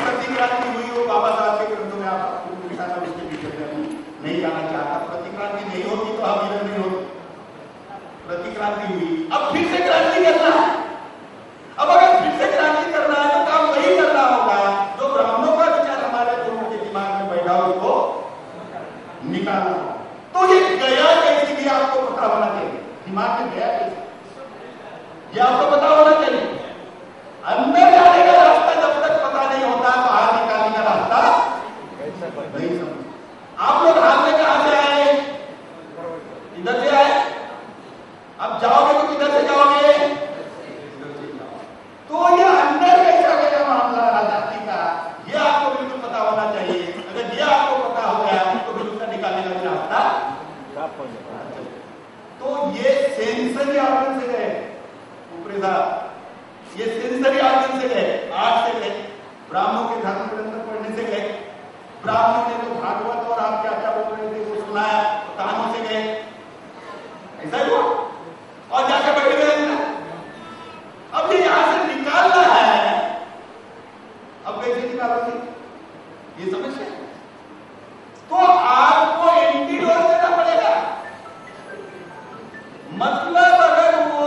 B: प्रतिक्रांति हुई हो बाबा साहब के ग्रंथों में, आप उसके पीछे नहीं जाना चाहता। प्रतिक्रांति नहीं होती तो हम इधर नहीं होते। प्रतिक्रांति हुई, अब फिर से क्रांति करना है। अब अगर फिर से क्रांति करना है तो काम वही करना होगा जो ब्राह्मणों का विचार हमारे लोगों के दिमाग में बैठा हो, उसको निकालना। तो ये गया कैसे भी आपको पता होना चाहिए, दिमाग में गया कैसे ये आपको पता होना चाहिए। अंदर जाने का रास्ता जब तक पता नहीं होता, बाहर निकालने का रास्ता नहीं समझ। आप लोग हाथ में कहां से आए? इधर से आए। अब जाओगे तो किधर से जाओगे? इधर से जाओ। तो ये अंदर कैसा गया मामला आजादी का, ये आपको बिल्कुल पता होना चाहिए। अगर ये आपको पता हो गया तो फिर उसका निकालने का रास्ता। तो ये सेंसरी ऑर्गन से गए ऊपरी साहब, ये सेंसरी ऑर्गन से गए, आर्ट से गए, ब्राह्मणों के धर्म ग्रंथ पढ़ने से गए। ब्राह्मण ने तो भागवत और आप क्या क्या बोल रहे थे वो सुनाया, कानों से गए, ऐसा ही हुआ, और जाकर बैठ गए। अब ये यहां से निकालना है, अब कैसे निकालोगे ये समस्या। तो आपको एंटीडोट देना पड़ेगा। मतलब अगर वो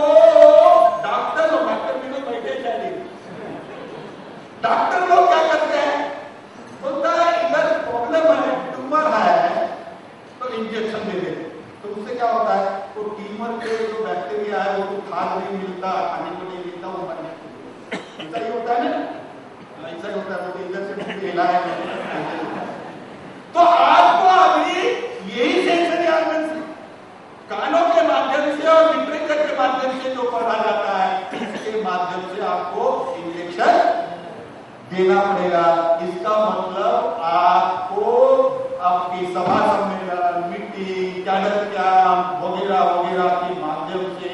B: डॉक्टर लोग, डॉक्टर भी तो बैठे चाहिए, डॉक्टर लोग क्या करते हैं, बोलता है इधर प्रॉब्लम है, ट्यूमर है, तो इंजेक्शन दे देते। तो उससे क्या होता है, तो ट्यूमर के जो बैक्टीरिया है वो तो खाद नहीं मिलता, खाने को नहीं मिलता, वो मरने लगता है। ऐसा ही होता है ना, ऐसा ही होता है। वो इधर से हिला है। तो आपको अभी यही सेंसरी ऑर्गन से, कानों के माध्यम से और लिटरेचर के माध्यम से जो पढ़ा जाता है, इसके माध्यम से आपको इंजेक्शन देना पड़ेगा। इसका मतलब आपको आपकी सभा सम्मेलन, मीटिंग, कैडर कैंप वगैरह वगैरह के माध्यम से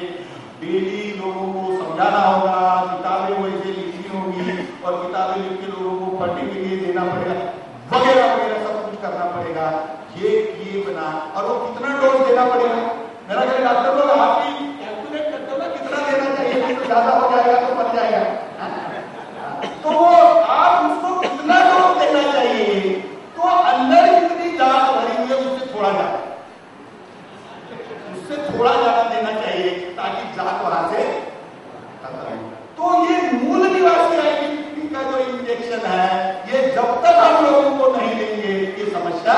B: डेली लोगों को समझाना होगा, किताबें वैसे लिखनी होगी और किताबें लिख के लोगों को पढ़ने के लिए देना पड़ेगा, वगैरह वगैरह सब कुछ करना पड़ेगा। ये बना, और वो कितना डोज देना पड़ेगा। मेरा कहना डॉक्टर लोग आप भी कैलकुलेट करते हो ना, कितना देना चाहिए, तो ज्यादा हो जाएगा तो बच जाएगा। तो वो आप उसको कितना डोज देना चाहिए, तो अंदर कितनी जांच भरी हुई है उससे थोड़ा ज्यादा, उससे थोड़ा ज्यादा देना चाहिए ताकि जांच वहां से खत्म। तो ये मूल निवासी आइडेंटिटी का जो इंजेक्शन है, ये जब तक हम लोगों को नहीं देंगे ये समस्या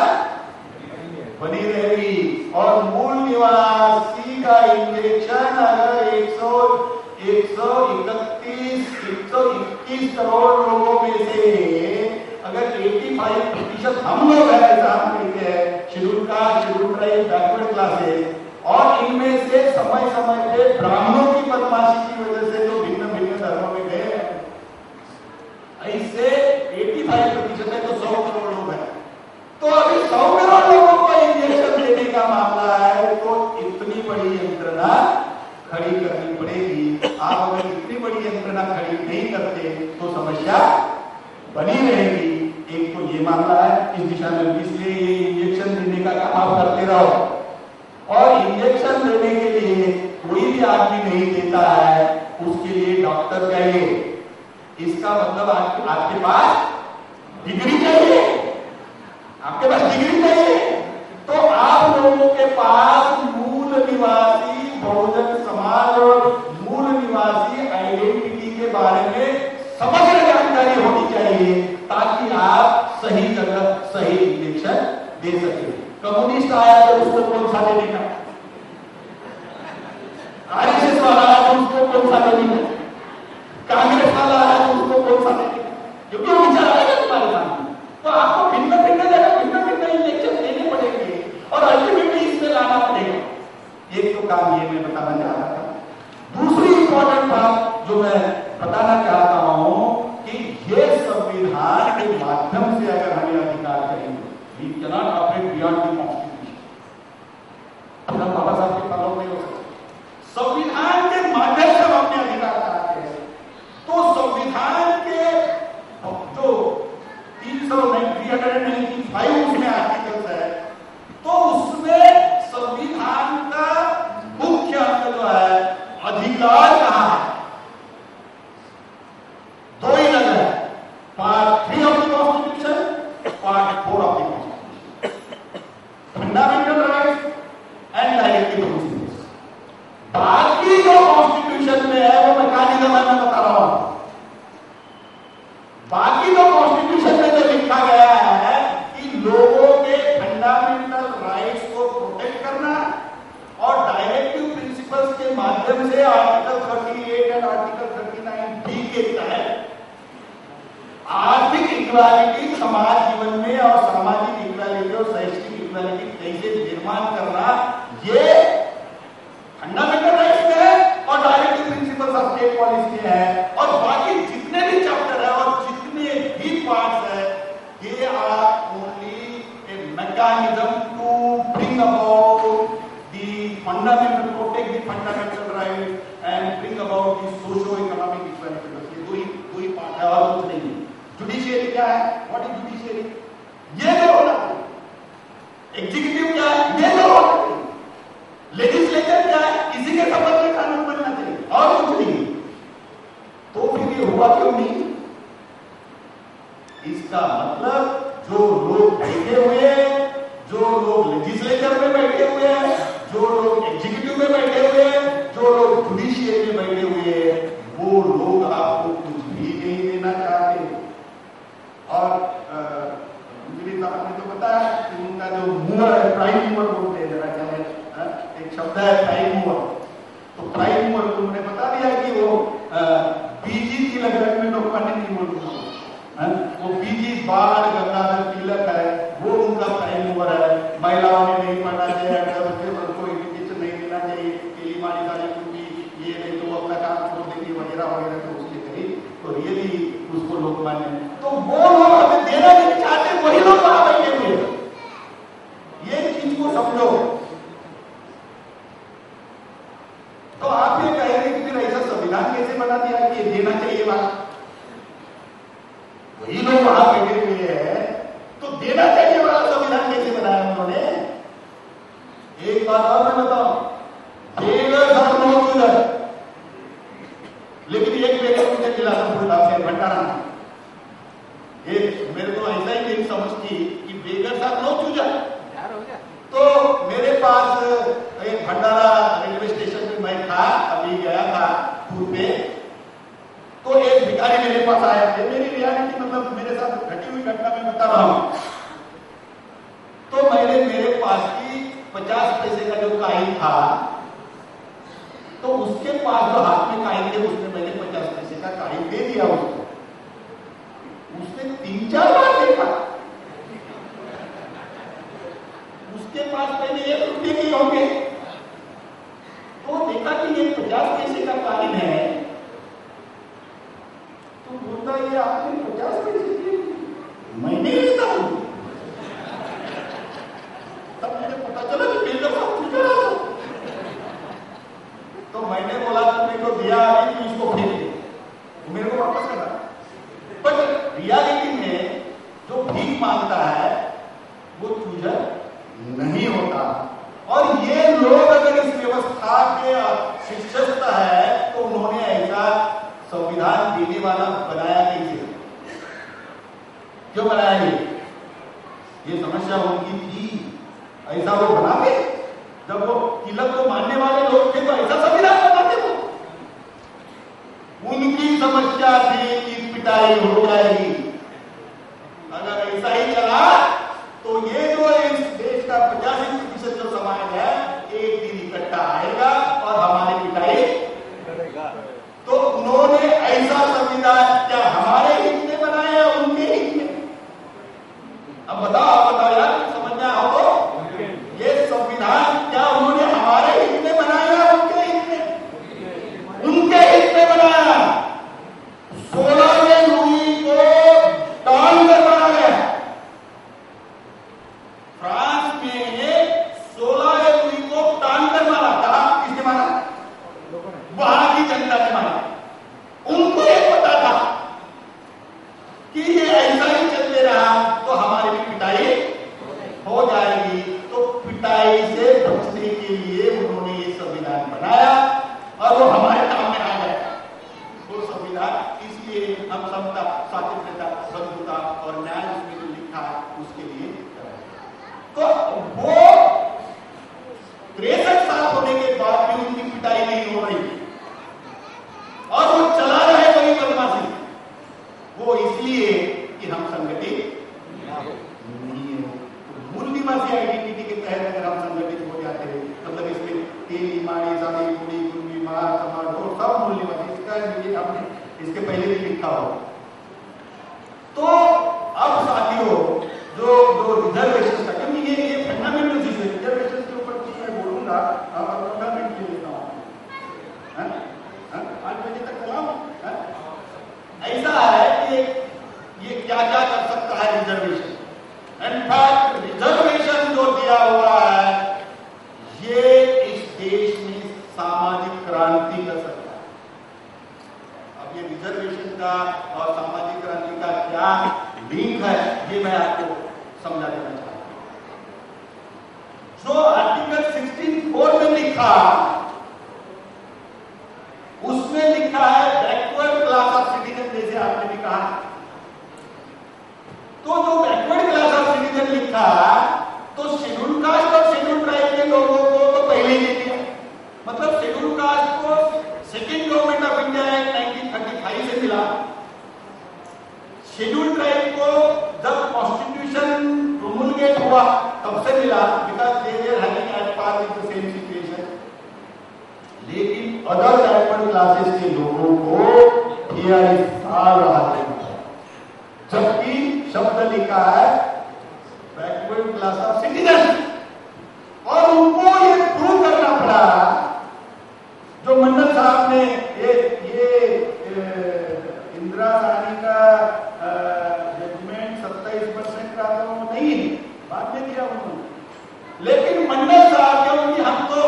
B: बनी रहेगी। और मूल निवासी का इंजेक्शन अगर 121 करोड़ लोगों में से अगर 85% हम लोग हैं, ऐसा हम कहते हैं, schedule caste, schedule tribe, backward classes, और इनमें से समय समय पे ब्राह्मणों की पड़ेगी। आप अगर इतनी बड़ी यंत्रणा खड़ी नहीं करते तो समस्या बनी रहेगी। एक तो ये मामला है इस दिशा में, इसलिए ये इंजेक्शन देने का काम आप करते रहो। और इंजेक्शन देने के लिए कोई भी आदमी नहीं देता है, उसके लिए डॉक्टर चाहिए। इसका मतलब आपके पास डिग्री चाहिए, आपके पास डिग्री चाहिए। तो आप लोगों के पास मूल निवासी बहुजन समाज और मूल निवासी आइडेंटिटी के बारे में समग्र जानकारी होनी चाहिए, ताकि आप सही जगह सही इंजेक्शन दे सके। कम्युनिस्ट आया तो उसको कौन सा देने का, आरएसएस वाला आया तो उसको कौन सा देने का, कांग्रेस वाला आया तो उसको कौन सा देने का, क्योंकि वो विचार आएगा तुम्हारे सामने। तो आपको भिन्न भिन्न जगह भिन्न भिन्न इंजेक्शन देने पड़ेंगे और अल्टीमेटली इसमें लाना पड़ेगा। एक तो काम ये मैं बताना चाह रहा था। दूसरी इंपॉर्टेंट बात जो मैं बताना चाहता हूं कि ये संविधान के माध्यम से अगर हमें अधिकार करेंगे, we can not operate beyond the constitution. हम बाबा साहब के फॉलो नहीं हो सकते। संविधान के माध्यम से हम अपने अधिकार चाहते हैं, तो संविधान के जो 395 उसमें आर्टिकल्स है, तो उसमें संविधान का मुख्य अंग जो है अधिकार कहां है? दो ही लग है, part 3 of the constitution, part 4 of the constitution, fundamental rights and directive principles. बाकी जो कॉन्स्टिट्यूशन में है वो मैं काली जबान में बता रहा हूं। बाकी जो कॉन्स्टिट्यूशन में जो लिखा गया है कि लोगों के फंडामेंटल राइट्स को प्रोटेक्ट करना और डायरेक्टिव प्रिंसिपल्स के माध्यम से आर्टिकल 38 एंड आर्टिकल 39B के तहत आर्थिक इक्वालिटी समाज जीवन में और सामाजिक इक्वालिटी और शैक्षिक इक्वालिटी कैसे निर्माण करना, ये फंडामेंटल राइट्स में है और directive principles of state policy में है। और बाकी जितने भी चैप्टर है और जितने भी पार्ट्स है, ये are only a mechanism to bring about the fundamental, protect the fundamental right and bring about the socio economic equality. ये दो ही पार्ट है और कुछ नहीं है। जुडिशियरी क्या है? What is judiciary? ये जो होना चाहिए। एग्जीक्यूटिव क्या है? ये जो होना चाहिए। लेजिस्लेचर क्या है? इसी के संबंध में कानून बनना चाहिए और कुछ नहीं। तो फिर ये हुआ क्यों नहीं? इसका मतलब जो लोग बैठे हुए हैं, जो लोग लेजिस्लेचर में बैठे हुए हैं, जो लोग एग्जीक्यूटिव में बैठे हुए हैं, जो लोग जुडिशियरी में बैठे हुए हैं, वो लोग आपको कुछ भी नहीं देना चाहते। और मुझे आपने तो बताया कि उनका जो मूवर है, प्राइम मूवर बोलते हैं, जरा क्या एक शब्द है प्राइम मूवर। तो प्राइम मूवर को उन्होंने बता दिया कि वो बीजी की लगन में लोग पढ़ने नहीं बोलते, वो बीजी बाल गंगाधर तिलक है, वो उनका प्राइम मूवर है। महिलाओं ने नहीं पढ़ना चाहिए, उनको एजुकेशन नहीं देना चाहिए, तेलीमानी दानी क्योंकि ये नहीं तो वो अपना काम छोड़ देंगे वगैरह वगैरह, तो उसके करीब तो रियली उसको लोग माने। तो वो लोग हमें देना नहीं चाहते, वही लोग वहां बैठे हुए। ये चीज को समझो। तो आप ये कहेंगे कि फिर ऐसा संविधान कैसे बना दिया कि ये देना चाहिए बात? वही लोग वहां बैठे हुए हैं, तो देना चाहिए वाला संविधान कैसे बनाया उन्होंने? एक बात और मैं बताऊं, लेकिन एक बेगर मुझे मिला था फुलदार से भंडारा में। मेरे को ऐसा ही नहीं समझ थी कि बेगर साहब नो चूजा। तो मेरे पास एक भंडारा रेलवे स्टेशन पे मैं था, अभी गया था टूर पे, तो एक भिखारी मेरे पास आया थे। मेरी रियलिटी मतलब मेरे साथ घटी हुई घटना मैं बता रहा हूं। तो मैंने मेरे पास की 50 पैसे का जो काइन था, तो उसके पास जो हाथ में काइन थे, उसने मैंने 50 पैसे का काइन दे दिया उसको। उसने 3-4 बार देखा, उसके पास पहले 1 रुपये के होंगे, तो देखा कि ये 50 पैसे का काइन है, तो बोलता ये आपने 50 पैसे दिए, मैं नहीं लेता हूं। तब मुझे पता चला कि बेगर साहब पूछ रहा था। तो मैंने बोला तुमने होने वाला बनाया कैसे? क्यों बनाया? ये समस्या उनकी थी, ऐसा वो बनाते। जब वो तिलक को मानने वाले लोग थे तो ऐसा संविधान बनाते वो। उनकी समस्या थी कि पिटाई हो जाएगी। अगर ऐसा ही चला तो ये जो इस देश का 85% जो समाज है एक दिन इकट्ठा आएगा और हमारी पिटाई करेगा। तो उन्होंने ऐसा संविधान क्या हमारे हित में बनाया या उनके हित में? अब बताओ यार, समझना हो तो ये संविधान क्या उन्होंने हमारे हित में बनाया या उनके हित में? उनके हित में बनाया। 16वें लुई को टाल कर बनाया गया। फ्रांस में 16वें लुई को टाल कर मारा। कहा किसने मारा? वहां की जनता ने मारा। उनको ये पता था कि ये ऐसा ही चलते रहा तो हमारी भी पिटाई हो जाएगी। तो पिटाई से बचने के लिए उन्होंने ये संविधान बनाया और वो हमारे काम में आ गया। वो संविधान इसलिए हम समता, स्वातंत्रता, बंधुता और न्याय उसमें जो लिखा उसके लिए। तो वो 63 साल होने के बाद भी उनकी पिटाई नहीं हो रही और वो चला रहे वही बदमाशी। वो इसलिए कि हम संगठित नहीं है। मूल निवासी आइडेंटिटी के तहत अगर हम संगठित हो जाते हैं, मतलब इसमें तेली, माड़ी, साड़ी, कुड़ी, गुंडी, मार, समाज और सब मूल निवासी, इसका हमने इसके पहले भी लिखा हो। तो अब साथियों जो रिजर्वेशन था, क्योंकि ये फंडामेंटल चीज है। रिजर्वेशन के ऊपर कुछ मैं बोलूंगा, फंडामेंटल ले लेता हूँ। 8 बजे तक चलाऊं? ऐसा है कि ये क्या क्या कर सकता है रिजर्वेशन। इनफैक्ट रिजर्वेशन जो दिया हुआ है ये इस देश में सामाजिक क्रांति कर सकता है। अब ये रिजर्वेशन का और सामाजिक क्रांति का क्या लिंक है ये मैं आपको समझा देना चाहता हूं। जो आर्टिकल 16(4) में लिखा, उसमें लिखा है बैकवर्ड क्लास ऑफ सिटीजन, जैसे आपने भी कहा। तो जो बैकवर्ड क्लास ऑफ सिटीजन लिखा तो शेड्यूल कास्ट और शेड्यूल ट्राइब के लोगों को तो पहले ही दे दिया। मतलब शेड्यूल कास्ट को second government of India act 1935 से मिला। शेड्यूल ट्राइब को जब कॉन्स्टिट्यूशन प्रोमुलगेट हुआ तब से मिला, because they are having at par with the same situation. लेकिन अदर बैकवर्ड क्लासेस के लोगों को ये साल रहा है, जबकि शब्द लिखा है बैकवर्ड क्लास ऑफ सिटीजन। और उनको ये प्रूव करना पड़ा, जो मंडल साहब ने ये इंदिरा गांधी का जजमेंट 27% का तो नहीं है, बाद में दिया उन्होंने। लेकिन मंडल साहब क्योंकि हम तो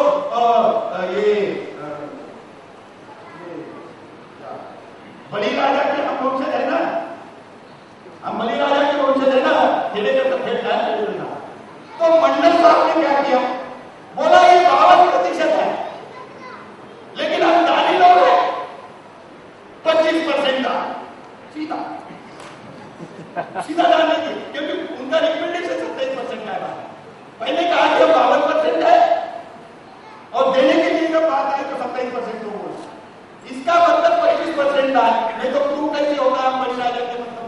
B: बलि राजा के हम लोग से रहना, हम बलि राजा के लोग से रहना, तो मंडल साहब ने क्या किया, बोला ये 52% है, लेकिन हम दानी लोग हैं 25% का सीधा डालने की, क्योंकि उनका रिकमेंडेशन 27% का है। पहले कहा कि 52% है और देने के लिए जब बात आई तो 27% लोग, इसका मतलब 25% डाल, नहीं तो प्रूव कैसे होगा हम बलि राजा के मतलब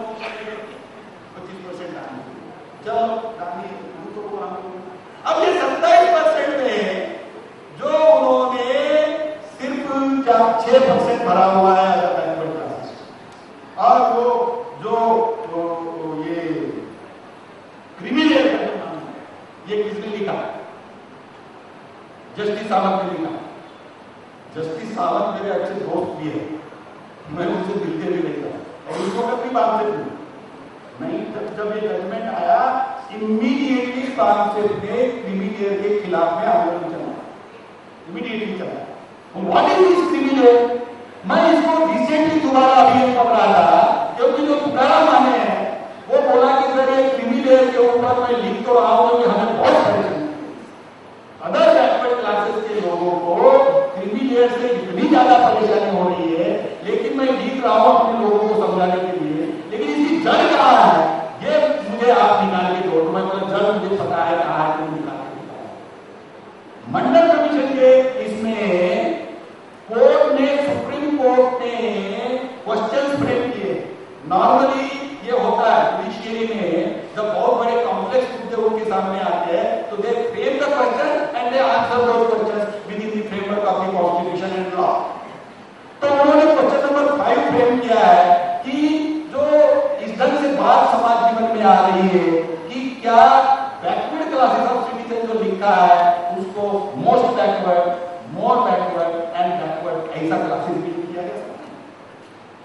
B: 25% डाल। चलो डालिए। अब ये 27% में जो उन्होंने सिर्फ 6% भरा हुआ है बैकवर्ड क्लासेस, और वो जो ये क्रिमिनल का जो नाम है ये किसने लिखा? जस्टिस सावंत ने लिखा। जस्टिस सावंत मेरे अच्छे दोस्त भी है, मैं उनसे मिलते भी नहीं था और उसको कभी बात नहीं। जब ये जजमेंट आया इमीडिएटली सांसद ने क्रिमिनल के खिलाफ में आंदोलन चला, इमीडिएटली चला। What is this criminal? मैं इसको रिसेंटली दोबारा अभी पढ़ रहा था, क्योंकि जो पुराना माने हैं वो बोला कि सर ये क्रिमिनल के ऊपर मैं लिख तो रहा हूं कि हमें बहुत परेशानी, अदर बैकवर्ड क्लासेस के लोगों को क्रिमिनल से इतनी ज्यादा परेशानी हो रही है, लेकिन मैं लिख रहा हूं अपने लोगों
C: नॉर्मली ये होता है जुडिशियरी में, जब बहुत बड़े कॉम्प्लेक्स मुद्दे उनके सामने आते हैं तो they frame the question and they answer those questions within the framework of the constitution and law. तो उन्होंने क्वेश्चन नंबर 5 फ्रेम किया है कि जो इस ढंग से बात समाज जीवन में आ रही है कि क्या बैकवर्ड क्लासेस ऑफ सिटीजन जो लिखा है उसको most backward, more backward and backward ऐसा क्लासिफिकेशन किया गया।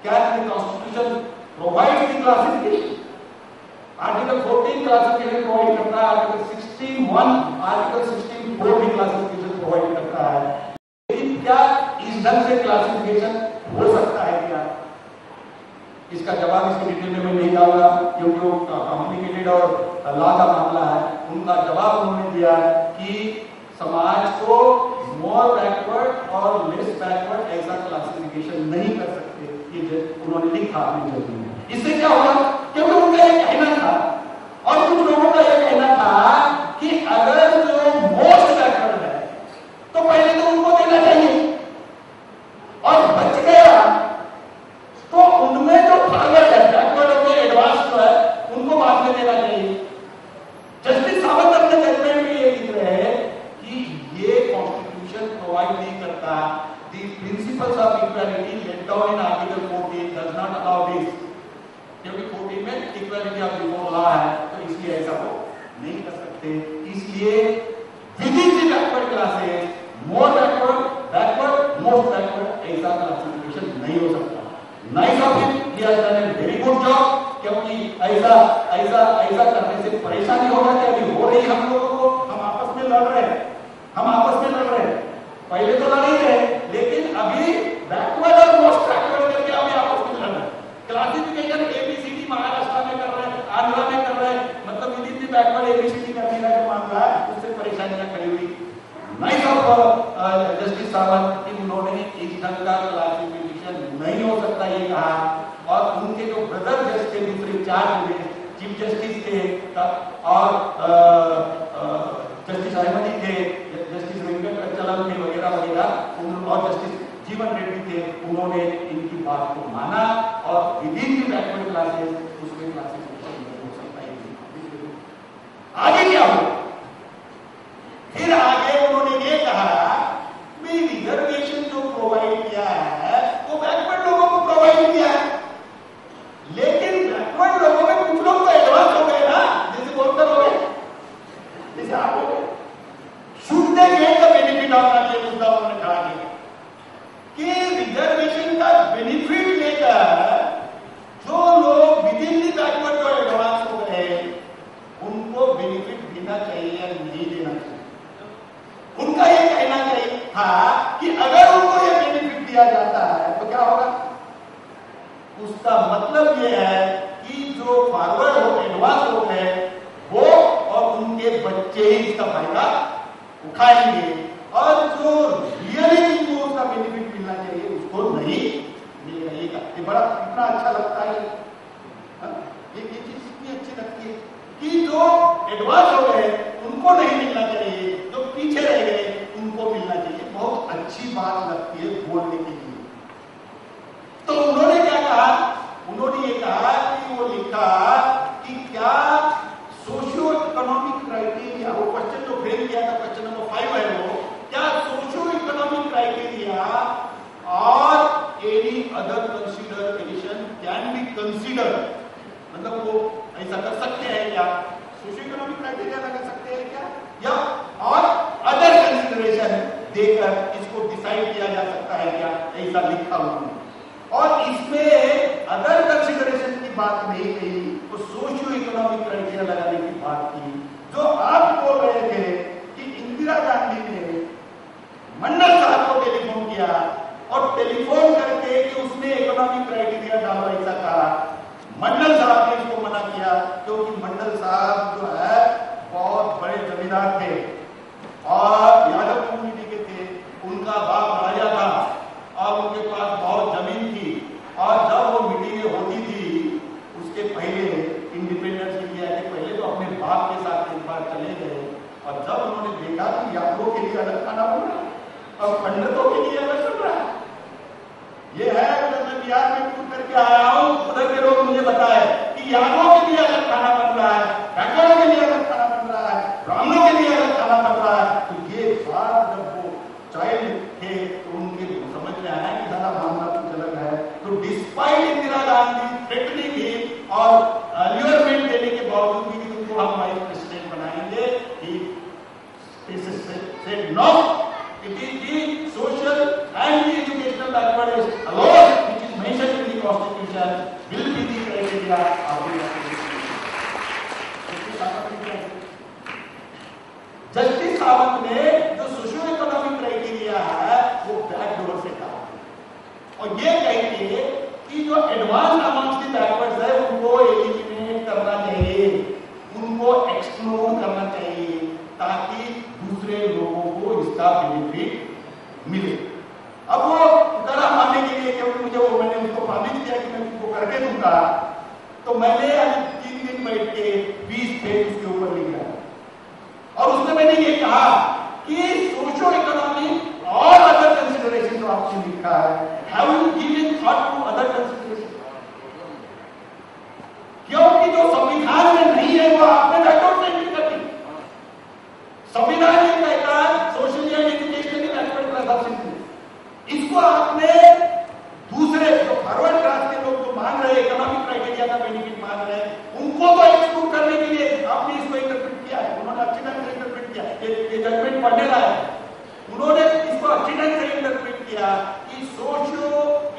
C: क्या the constitution provides the classification? Article 14 classification provide करता है, आर्टिकल 16(1), आर्टिकल 16(4) भी क्लासिफिकेशन प्रोवाइड करता है। लेकिन क्या इस ढंग से क्लासिफिकेशन हो सकता है क्या? इसका जवाब इसके डिटेल में मैं नहीं जाऊंगा क्योंकि वो कॉम्प्लिकेटेड और लॉ का मामला है। उनका जवाब उन्होंने दिया कि समाज को मोर बैकवर्ड और लेस बैकवर्ड ऐसा क्लासिफिकेशन नहीं कर सकते, ये उन्होंने लिखा अपनी जर्नल में। इससे क्या होगा? क्योंकि उनका ये कहना था और कुछ लोगों का ये कहना था कि अगर जो मोस्ट बैकवर्ड है तो पहले तो उनको देना चाहिए और बच गया तो उनमें जो फॉरवर्ड है, बैकवर्ड और एडवांस जो है उनको बाद में देना चाहिए। जस्टिस सावंत अपने जजमेंट में ये लिख रहे हैं कि ये कॉन्स्टिट्यूशन प्रोवाइड नहीं करता, the principles of equality laid down in article 14 does not allow this, क्योंकि 14 में इक्वालिटी ऑफ बिफोर लॉ है तो इसलिए ऐसा वो नहीं कर सकते। इसलिए with in the backward classes more backward, backward, most backward ऐसा क्लासिफिकेशन नहीं हो सकता। Nice of him, he has done a very good job, क्योंकि ऐसा ऐसा ऐसा करने से परेशानी हो जाती है, अभी हो रही हम लोगों को, हम आपस में लड़ रहे हैं, हम आपस में लड़ रहे हैं, पहले तो लड़ ही रहे लेकिन अभी बैकवर्ड और मोस्ट बैकवर्ड करके अभी आपस में लड़ रहे हैं। क्लासिफिकेशन एबीसीडी महाराष्ट्र में कर रहे हैं, आंध्र में कर रहे हैं, मतलब within the backward ABCD करने का जो मामला है उससे परेशानियां खड़ी हुई। नाइस ऑफ जस्टिस सावंत कि उन्होंने इस ढंग का क्लासिफिकेशन नहीं हो सकता ये कहा, और उनके जो ब्रदर जज थे दूसरे 4 में चीफ जस्टिस थे और जस्टिस अहमदी थे, जस्टिस वेंकटचलम थे वगैरह वगैरह, और जस्टिस जीवन रेड्डी थे, उन्होंने इनकी बात को माना और with in the backward classes उसमें क्लासिफिकेशन नहीं हो सकता है। आगे क्या हो? फिर आगे उन्होंने ये कहा कि रिजर्वेशन जो प्रोवाइड किया है वो बैकवर्ड लोगों को प्रोवाइड किया है, लेकिन बैकवर्ड लोगों में कुछ लोग तो एडवांस हो गए ना, जैसे वोटर हो गए, जैसे आप हो गए, should they get the benefit of the, ये मुद्दा उन्होंने खड़ा किया कि रिजर्वेशन का बेनिफिट लेकर जो लोग विद इन द बैकवर्ड जो एडवांस हो गए उनको बेनिफिट देना चाहिए या नहीं देना चाहिए। उनका ये कहना चाहिए था कि अगर उनको ये बेनिफिट दिया जाता है तो क्या होगा? उसका मतलब ये है कि जो फॉरवर्ड हो, एडवांस हो गए वो और उनके बच्चे ही इसका फायदा उठाएंगे, और जो रियली को उसका बेनिफिट मिलना चाहिए उसको नहीं मिलेगा। ये बड़ा इतना अच्छा लगता है, ये चीज इतनी अच्छी लगती है कि जो एडवांस हो गए उनको नहीं मिलना चाहिए, जो पीछे रह गए उनको मिलना चाहिए। बहुत अच्छी बात लगती है बोलने के लिए। तो उन्होंने क्या कहा? उन्होंने ये कहा कि वो लिखा कि क्या सोशियो इकोनॉमिक क्राइटेरिया, वो क्वेश्चन जो फ्रेम किया था क्वेश्चन नंबर 5 है वो, क्या सोशियो इकोनॉमिक क्राइटेरिया और any other consideration can be consider, मतलब वो ऐसा कर सकते हैं क्या? सोशियो इकोनॉमिक क्राइटेरिया लगा सकते हैं क्या, या और अदर कंसिडरेशन देकर इसको डिसाइड किया जा सकता है क्या? ऐसा लिखा उन्होंने, और इसमें अदर कंसिडरेशन की बात नहीं कही, तो सोशियो इकोनॉमिक क्राइटेरिया लगाने की बात की। जो आप बोल रहे थे कि इंदिरा गांधी ने मंडल साहब को टेलीफोन किया और टेलीफोन करके कि उसने इकोनॉमिक क्राइटेरिया डाला, ऐसा कहा, मंडल साहब ने इसको मना किया क्योंकि मंडल साहब जो है बहुत बड़े जमींदार थे और यादव कम्युनिटी के थे, उनका बाप राजा था और उनके पास बहुत जमीन थी, और जब वो मीटिंगें होती थी उसके पहले इंडिपेंडेंस इंडिया के पहले तो अपने बाप के साथ एक बार चले गए, और जब उन्होंने देखा कि यादवों के लिए अलग खाना बन रहा है और पंडितों के लिए अलग बन रहा है, ये है बिहार में टूर करके आया हूं, उधर के लोग मुझे बताए कि यादवों के लिए अलग खाना बन रहा है, बैकवर्ड के लिए अलग खाना बन रहा है, ब्राह्मणों के लिए अलग खाना बन रहा है। तो ये बात जब वो चाइल्ड थे तो उनके समझ में आया कि सारा मामला कुछ अलग है। तो despite Indira Gandhi threatening him और अल्यूरमेंट देने के बावजूद भी तुमको हम वाइस प्रेसिडेंट बनाएंगे, said no, it is the social and the educational backwardness alone which is mentioned in the constitution will be the criteria of the justice Sawant ने जो सोशियो इकोनॉमिक क्राइटेरिया है वो बैकडोर से कहा और ये कहेंगे कि जो एडवांस अमंग्स द बैकवर्ड्स है उनको एलिमिनेट करना चाहिए, उनको एक्सक्लूड करना चाहिए ताकि दूसरे लोगों को इसका बेनिफिट मिले। अब वो करा पाने के लिए क्योंकि मुझे वो मैंने उसको प्रॉमिस किया कि मैं उसको करके दूंगा, तो मैंने अभी 3 दिन बैठ के 20 पेज उसके ऊपर लिखा और उसमें मैंने ये कहा कि सोशो इकोनॉमिक और अदर कंसिडरेशन जो आपने लिखा है, have you given thought to other consideration? क्योंकि जो संविधान में नहीं है वो आपने बैकवर्ड नहीं कर दी। संविधान ये कहता है socially and educationally backward class of citizen, इसको आपने दूसरे जो फॉरवर्ड क्लास के लोग जो मांग रहे इकोनॉमिक क्राइटेरिया का बेनिफिट मांग रहे हैं उनको तो एक्सक्लूड करने के लिए आपने इसको इंटरप्रेट किया है। उन्होंने अच्छी ढंग से इंटरप्रेट किया, ये जजमेंट पढ़ने लायक है। उन्होंने इसको अच्छी ढंग से इंटरप्रेट किया कि सोशियो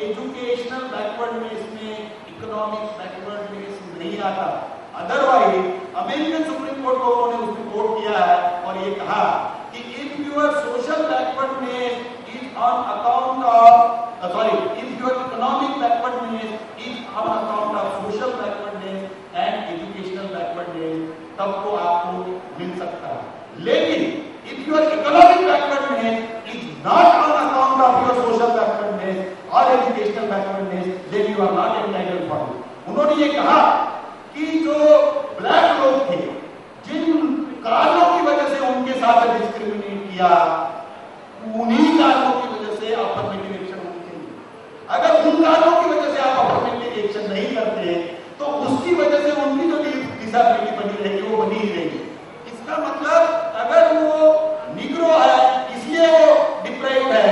C: एजुकेशनल बैकवर्डनेस में इकोनॉमिक बैकवर्डनेस नहीं आता। अदरवाइज अमेरिकन सुप्रीम कोर्ट को उन्होंने उसमें कोट किया है और ये कहा कि if your social backwardness is on account of if your economic backwardness is on account of social backwardness and educational backwardness, तब तो आपको मिल सकता है। लेकिन if your economic backwardness is not on account of your social backwardness or educational backwardness, then you are not entitled for it. उन्होंने ये कहा कि जो ब्लैक लोग थे जिन कारणों की वजह से उनके साथ डिस्क्रिमिनेट किया, उन्हीं कारणों की वजह से अफर्मेटिव एक्शन होनी चाहिए। अगर उन कारणों की वजह से आप अफर्मेटिव एक्शन नहीं करते तो उसकी वजह से उनकी जो डिसेबिलिटी बनी रहेगी वो बनी ही रहेगी। इसका मतलब अगर वो निग्रो है इसलिए वो डिप्राइव्ड है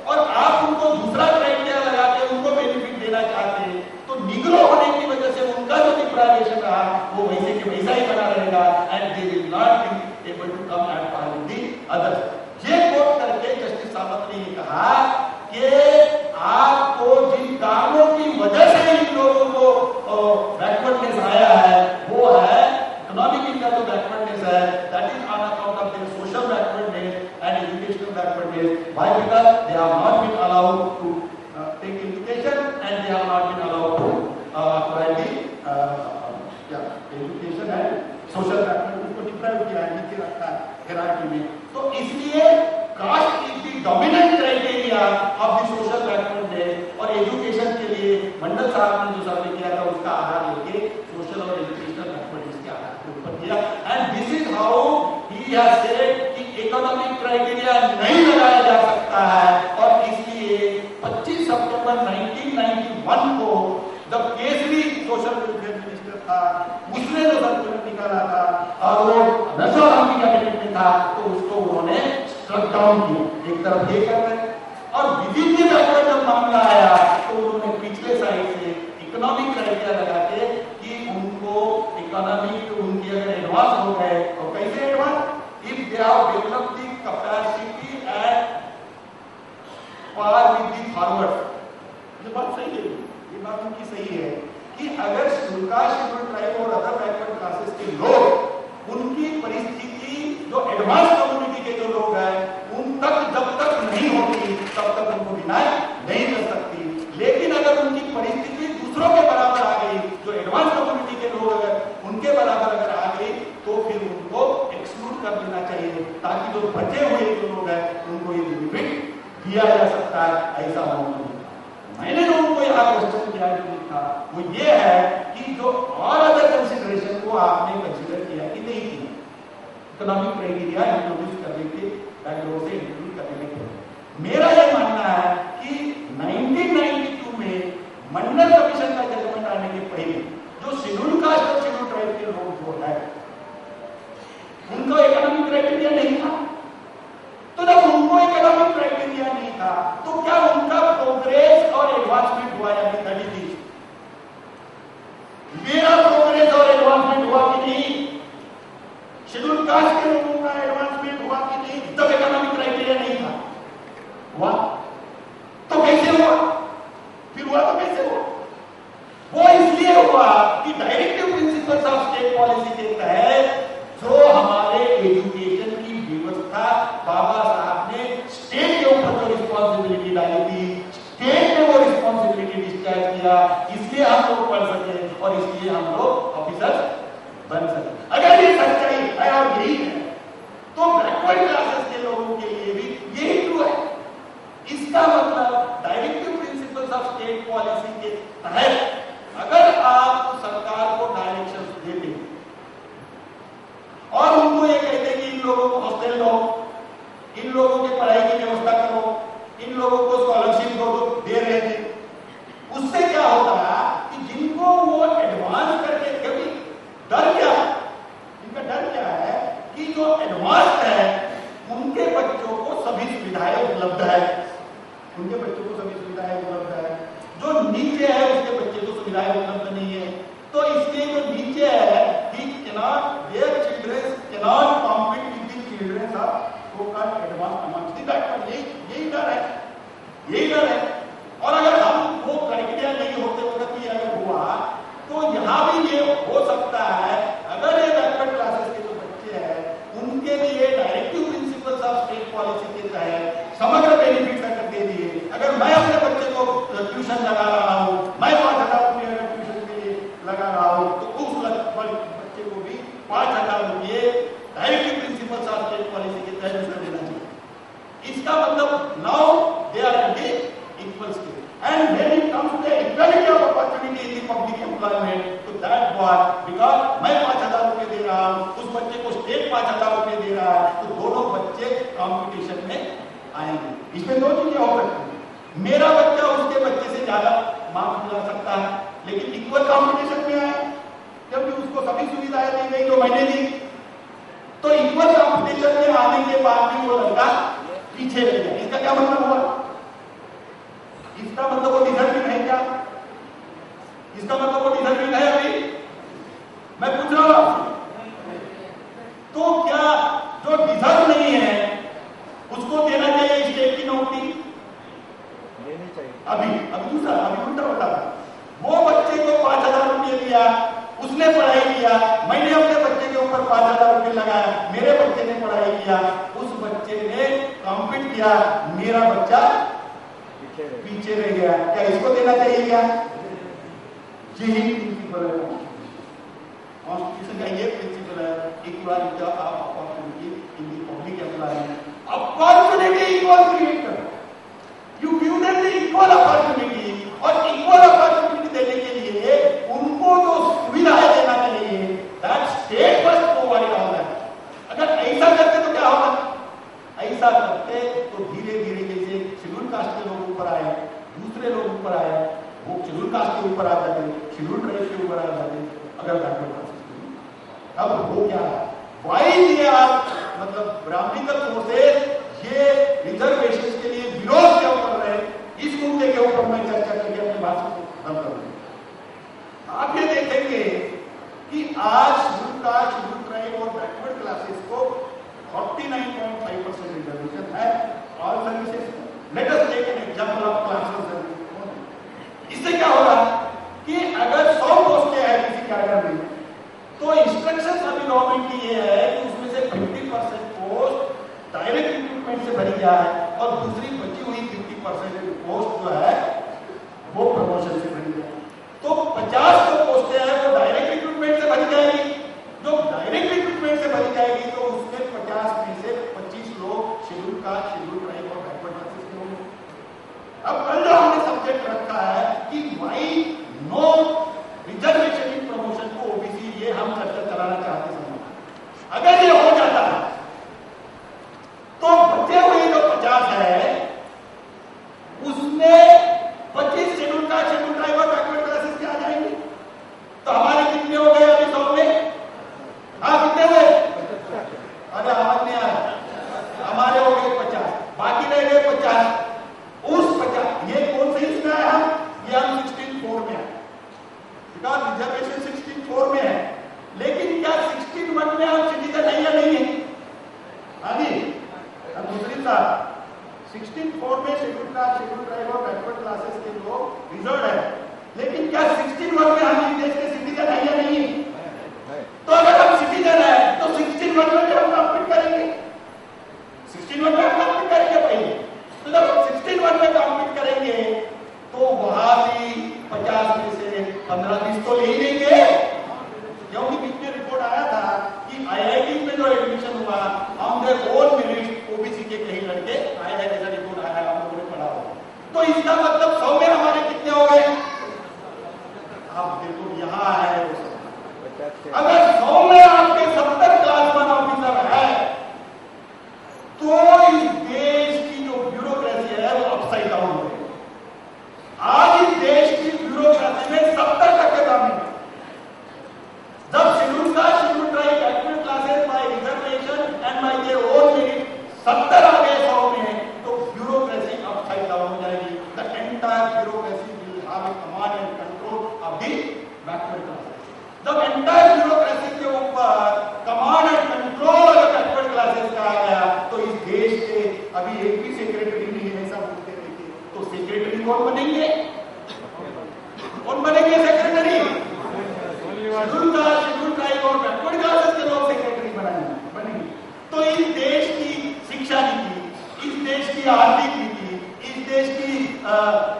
C: और आप उनको दूसरा क्राइटेरिया लगा के उनको बेनिफिट देना चाहते हैं तो निग्रो होने की वजह से उनका जो डिप्राइवेशन रहा वो वैसे के वैसा ही बना रहेगा and they will not be able to come at par with the others. ये कोट करके जस्टिस सावंत ने ये कहा कि आपको जिन कारणों की वजह से इन लोगों को बैकवर्डनेस आया है वो है इकोनॉमिक इनका जो बैकवर्डनेस है that is on account of their social backwardness and educational backwardness. Why? Because they have not been allowed to take education and they have not been allowed to acquire the education and social backwardness को deprive किया है, नीचे रखा है hierarchy में। तो इसलिए caste is the dominant criteria of the social backwardness और एजुकेशन के लिए मंडल साहब ने जो सर्वे किया था उसका आधार लेके सोशल और एजुकेशनल बैकवर्डनेस के आधार के ऊपर किया and this is how he has said कि इकोनॉमिक क्राइटेरिया नहीं लगाया जा सकता है और इसलिए 25 सितंबर 1991 को the Kesari social welfare minister था, उसने जो सर्कुलर निकाला था और वो नजर आने कैबिनेट में था तो उसको उन्होंने स्ट्रक डाउन किया। एक तरफ ये कर रहे और विदिन द बैकवर्ड जब मामला आया तो उन्होंने पिछले साइड से इकोनॉमिक क्राइटेरिया लगा के कि उनको इकोनॉमिक उनकी अगर एडवांस हो गए तो कैसे advance? If they have developed the capacity at par with the forward. ये बात सही है, ये बात उनकी सही है कि अगर कास्ट शेड्यूल्ड ट्राइब और अदर बैकवर्ड क्लासेस के लोग उनकी परिस्थिति जो एडवांस कम्युनिटी के जो लोग हैं उन तक जब तक नहीं होती तब तक उनको डिनाई नहीं कर सकती। लेकिन अगर उनकी परिस्थिति दूसरों के बराबर आ गई, जो एडवांस कम्युनिटी के लोग अगर उनके बराबर अगर आ गई तो फिर उनको एक्सक्लूड कर देना चाहिए ताकि जो बचे हुए जो लोग हैं उनको ये बेनिफिट दिया जा सकता है। ऐसा होना मैंने जो उनको यहाँ क्वेश्चन किया था वो ये है कि जो और अदर कंसिडरेशन को आपने कंसिडर किया कि नहीं किया इकोनॉमिक क्राइटेरिया इंट्रोड्यूस करने के बैकग्राउंड से इंट्रोड्यूस करने के। मेरा ये मानना है कि 1992 में दिया, इसलिए हम लोग पढ़ सके और इसलिए हम लोग ऑफिसर बन सके। अगर ये सच्चाई है और यही है तो बैकवर्ड क्लासेस के लोगों के लिए भी यही ट्रू है। इसका मतलब directive principles of state policy के तहत अगर आप सरकार को डायरेक्शंस देते और उनको ये कहते कि इन लोगों को हॉस्टल दो, इन लोगों की पढ़ाई की व्यवस्था करो, इन लोगों को स्कॉलरशिप दे रहे थे, उससे क्या होता कि जिनको वो एडवांस करके, क्योंकि डर क्या है, इनका डर क्या है कि जो एडवांस है उनके बच्चों को सभी सुविधाएं उपलब्ध है, उनके बच्चों को सभी सुविधाएं उपलब्ध है, जो नीचे है उसके बच्चे को सुविधाएं उपलब्ध नहीं है। तो इसलिए जो नीचे है he cannot, their children cannot compete with the children of so-called advanced amongst the backward। यही डर है, यही डर है। और अगर हम वो क्राइटेरिया नहीं होते वक्त भी अगर हुआ तो यहाँ भी ये हो सकता है, अगर ये बैकवर्ड क्लासेस के जो बच्चे हैं उनके लिए directive principles of state policy के तहत समग्र बेनिफिट अगर दे दिए, अगर मैं अपने बच्चे को ट्यूशन लगा रहा हूँ, मैं 5,000 रुपये ट्यूशन के लिए लगा रहा हूँ, तो उस बच्चे को भी 5,000 रुपये directive principles of state policy के तहत उसको देना चाहिए। इसका मतलब now they are at the equal stage and when it comes to the equality of opportunity in the public employment, तो that what, because मैं 5,000 रुपये दे रहा हूँ, उस बच्चे को स्टेट 5,000 रुपये दे रहा है, तो दोनों बच्चे कंपटीशन में आएंगे। इसमें दो चीजें हो सकती हैं, मेरा बच्चा उसके बच्चे से ज्यादा मार्क्स दिला सकता है लेकिन इक्वल कंपटीशन में आए क्योंकि उसको सभी सुविधाएं दी गई जो मैंने दी, तो इक्वल कंपटीशन में आने के बाद भी वो लड़का पीछे रह गया। इसका क्या मतलब हुआ? इसका मतलब वो डिजर्विंग है क्या? इसका मतलब वो डिजर्विंग है अभी? मैं पूछ रहा हूं आपसे, तो क्या जो डिजर्व नहीं है उसको देना चाहिए स्टेट की नौकरी? देनी चाहिए। अभी दूसरा, अभी उल्टा बता रहा, वो बच्चे को 5,000 रुपये दिया, उसने पढ़ाई किया, मैंने अपने बच्चे के ऊपर 5,000 रुपये लगाया, मेरे बच्चे ने पढ़ाई किया, उस बच्चे ने कॉम्पीट किया, मेरा बच्चा पीछे रह गया, क्या इसको देना चाहिए क्या? यही प्रिंसिपल है कॉन्स्टिट्यूशन का, ये प्रिंसिपल है equality of opportunity in the public employment. Opportunity equal create करो, you give them the equal opportunity, और इक्वल अपॉर्चुनिटी देने के लिए उनको जो सुविधाएं देना चाहिए that state must provide all that. अगर ऐसा करते तो क्या होगा? ऐसा करते तो धीरे धीरे जैसे शेड्यूल कास्ट के लोग ऊपर आए, दूसरे लोग ऊपर आए, वो शेड्यूल कास्ट के ऊपर आ जाते, शेड्यूल ट्राइब के ऊपर आ जाते, अगर बैकवर्ड कास्ट। अब वो क्या है? वाई ये आप मतलब ब्राह्मणिकल फोर्सेस ये रिजर्वेशन के लिए विरोध क्यों कर रहे हैं, इस मुद्दे के ऊपर मैं चर्चा करके अपने भाषण को खत्म करूंगा। आप ये देखेंगे कि आज शेड्यूल कास्ट, शेड्यूल ट्राइब और बैकवर्ड क्लासेस को 49.5% रिजर्वेशन है all services. Let us take an example of classes service. इससे क्या होगा कि अगर 100 पोस्टें हैं किसी कैडर में, तो इंस्ट्रक्शंस अभी गवर्नमेंट की ये है कि उसमें से 50% पोस्ट डायरेक्ट रिक्रूटमेंट से भरी जाए और दूसरी बची हुई 50% पोस्ट जो है वो प्रमोशन से भरी जाए। तो 50 जो पोस्टें हैं वो डायरेक्ट रिक्रूटमेंट से भरी जाएगी, जो डायरेक्ट रिक्रूटमेंट से भरी जाएगी तो उसमें 50 में से 25 लोग शेड्यूल कास्ट, शेड्यूल ट्राइब और बैकवर्ड क्लासेस के होंगे। अब कल जो हमने सब्जेक्ट रखा है कि why no reservation in promotion को ओबीसी, ये हम चर्चा कराना चाहते हैं। अगर ये हो जाता है तो बचे हुए जो 50 है उसमें 25 शेड्यूल कास्ट, शेड्यूल ट्राइब और बैकवर्ड क्लासेस के आ जाएंगे। तो हमारे कितने हो गए अभी 100 में? हाँ कितने हुए? अरे आवाज नहीं आ रहा। हमारे हो गए 50, बाकी रह गए 50। उस 50 ये कौन से इसमें आया? ये हम 16(4) में आए, बिकॉज रिजर्वेशन 16(4) में है। लेकिन क्या 16(1) में हम सिटीजन है या नहीं है? हाँ जी, दूसरी बात 16(4) में शेड्यूल कास्ट, शेड्यूल ट्राइब और बैकवर्ड क्लासेस के लोग रिजर्व है, लेकिन क्या 16(1) में हम इस देश के सिटीजन है या नहीं? तो अगर हम सिटीजन है तो 16(1) में हम कॉम्पीट करेंगे, 16(1) में हम कॉम्पीट करेंगे पहले। तो जब 16(1) में कॉम्पीट करेंगे तो वहां भी 50 15-20 तो ले ही लेंगे, क्योंकि पिछले रिपोर्ट आया था कि आईआईटी में जो एडमिशन हुआ on their own merit OBC के कई लड़के आए हैं, ऐसा रिपोर्ट आया है, आप लोगों ने पढ़ा होगा। तो इसका मतलब 100 में हमारे कितने हो गए? आप देखो यहाँ है, अगर 100 में आपके 70 क्लास 1 ऑफिसर है तो इस देश की जो ब्यूरोक्रेसी है वो अपसाइड डाउन हो गई। आज इस देश की ब्यूरोक्रेसी में 70% कमी है। जब schedule caste, schedule tribe, backward classes bye reservation and bye their own merit 70 आ गए 100 में, तो ब्यूरोक्रेसी अपसाइड डाउन हो जाएगी। The entire bureaucracy will have a command and control of the backward classes. जब एंटायर ब्यूरोक्रेसी के ऊपर command and control अगर backward classes का आ गया तो इस देश के अभी एक भी सेक्रेटरी नहीं है, ऐसा बोलते रहते, तो सेक्रेटरी कौन बनेंगे? कौन बनेंगे secretary? Schedule caste, schedule tribe और बैकवर्ड क्लासेस के लोग सेक्रेटरी बनेंगे। तो इस देश की शिक्षा नीति, इस देश की आर्थिक नीति, इस देश की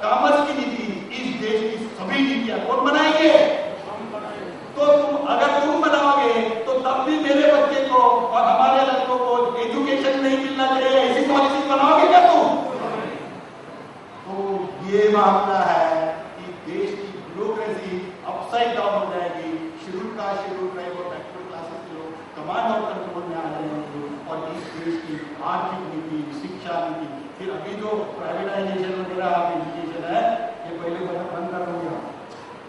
C: कॉमर्स की नीति, इस देश की सभी नीतियां कौन बनाएंगे? तो तुम बनाओगे तो तब भी मेरे बच्चे को और हमारे लड़कों को एजुकेशन नहीं मिलना चाहिए, ऐसी पॉलिसी बनाओगे क्या तुम? तो ये मामला है कि देश की ब्यूरोक्रेसी अपसाइड डाउन हो जाएगी। शेड्यूल कास्ट, शेड्यूल ट्राइब और बैकवर्ड क्लासेस के लोग कमांड और कंट्रोल में आ जाएंगे और इस देश की आर्थिक नीति, शिक्षा नीति, फिर अभी जो प्राइवेटाइजेशन वगैरह एजुकेशन है ये पहले बंद कर दोगे,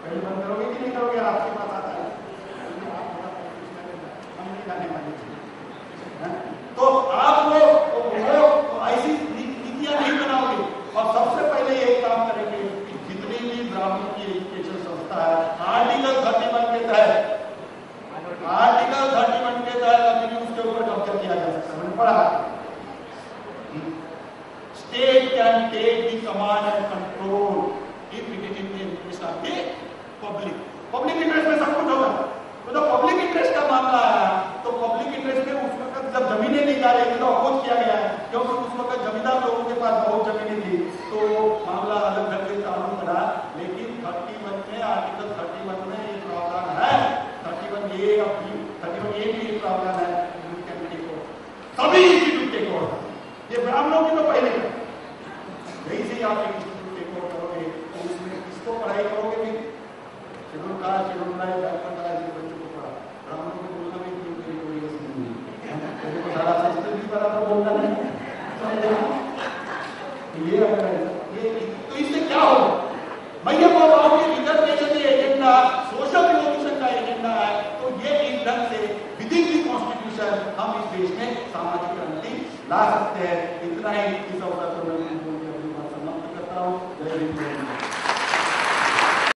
C: पहले बंद करोगे कि नहीं करोगे? आपके पास आता है, तो आप लोग ऐसी नीतियां नहीं बनाओगे। और सबसे पहले एक काम करेंगे कि जितनी भी ब्राह्मण की एजुकेशन संस्था है आर्टिकल 31 के तहत, आर्टिकल 31 के तहत अभी भी उसके ऊपर कब्जा किया जा सकता है। मैंने पढ़ा, state can take the command and control if it is in the interest of the public. Public interest में सब कुछ होगा। तो जब पब्लिक इंटरेस्ट का मामला आया तो पब्लिक इंटरेस्ट में उस वक्त जब जमीनें नहीं जा रही थी तो अपोज किया गया, क्योंकि उस वक्त जमींदार लोगों के पास बहुत जमीनें थी, तो मामला अलग करके कानून बना। लेकिन 31 में, आर्टिकल 31 में एक प्रावधान है, 31A और 31A भी एक प्रावधान है, सभी इंस्टीट्यूट टेक ओवर। ये ब्राह्मणों की तो पहले यही से आप एक इंस्टीट्यूट टेक ओवर करोगे तो उसमें किसको पढ़ाई करोगे? भी schedule caste, schedule tribe, backward classes के बच्चों को पढ़ा, ब्राह्मणों को बोलना भी सारा संस्कृत भी बराबर बोलना नहीं। ये तो इससे क्या होगा? मैं ये बोल रहा हूँ कि रिजर्वेशन एजेंडा सोशल रिवॉल्यूशन का एजेंडा है, तो ये इस ढंग से विदिन द कॉन्स्टिट्यूशन हम इस देश में सामाजिक क्रांति ला सकते हैं। इतना ही इस अवसर पर मैं समाप्त करता हूँ। जय हिंद।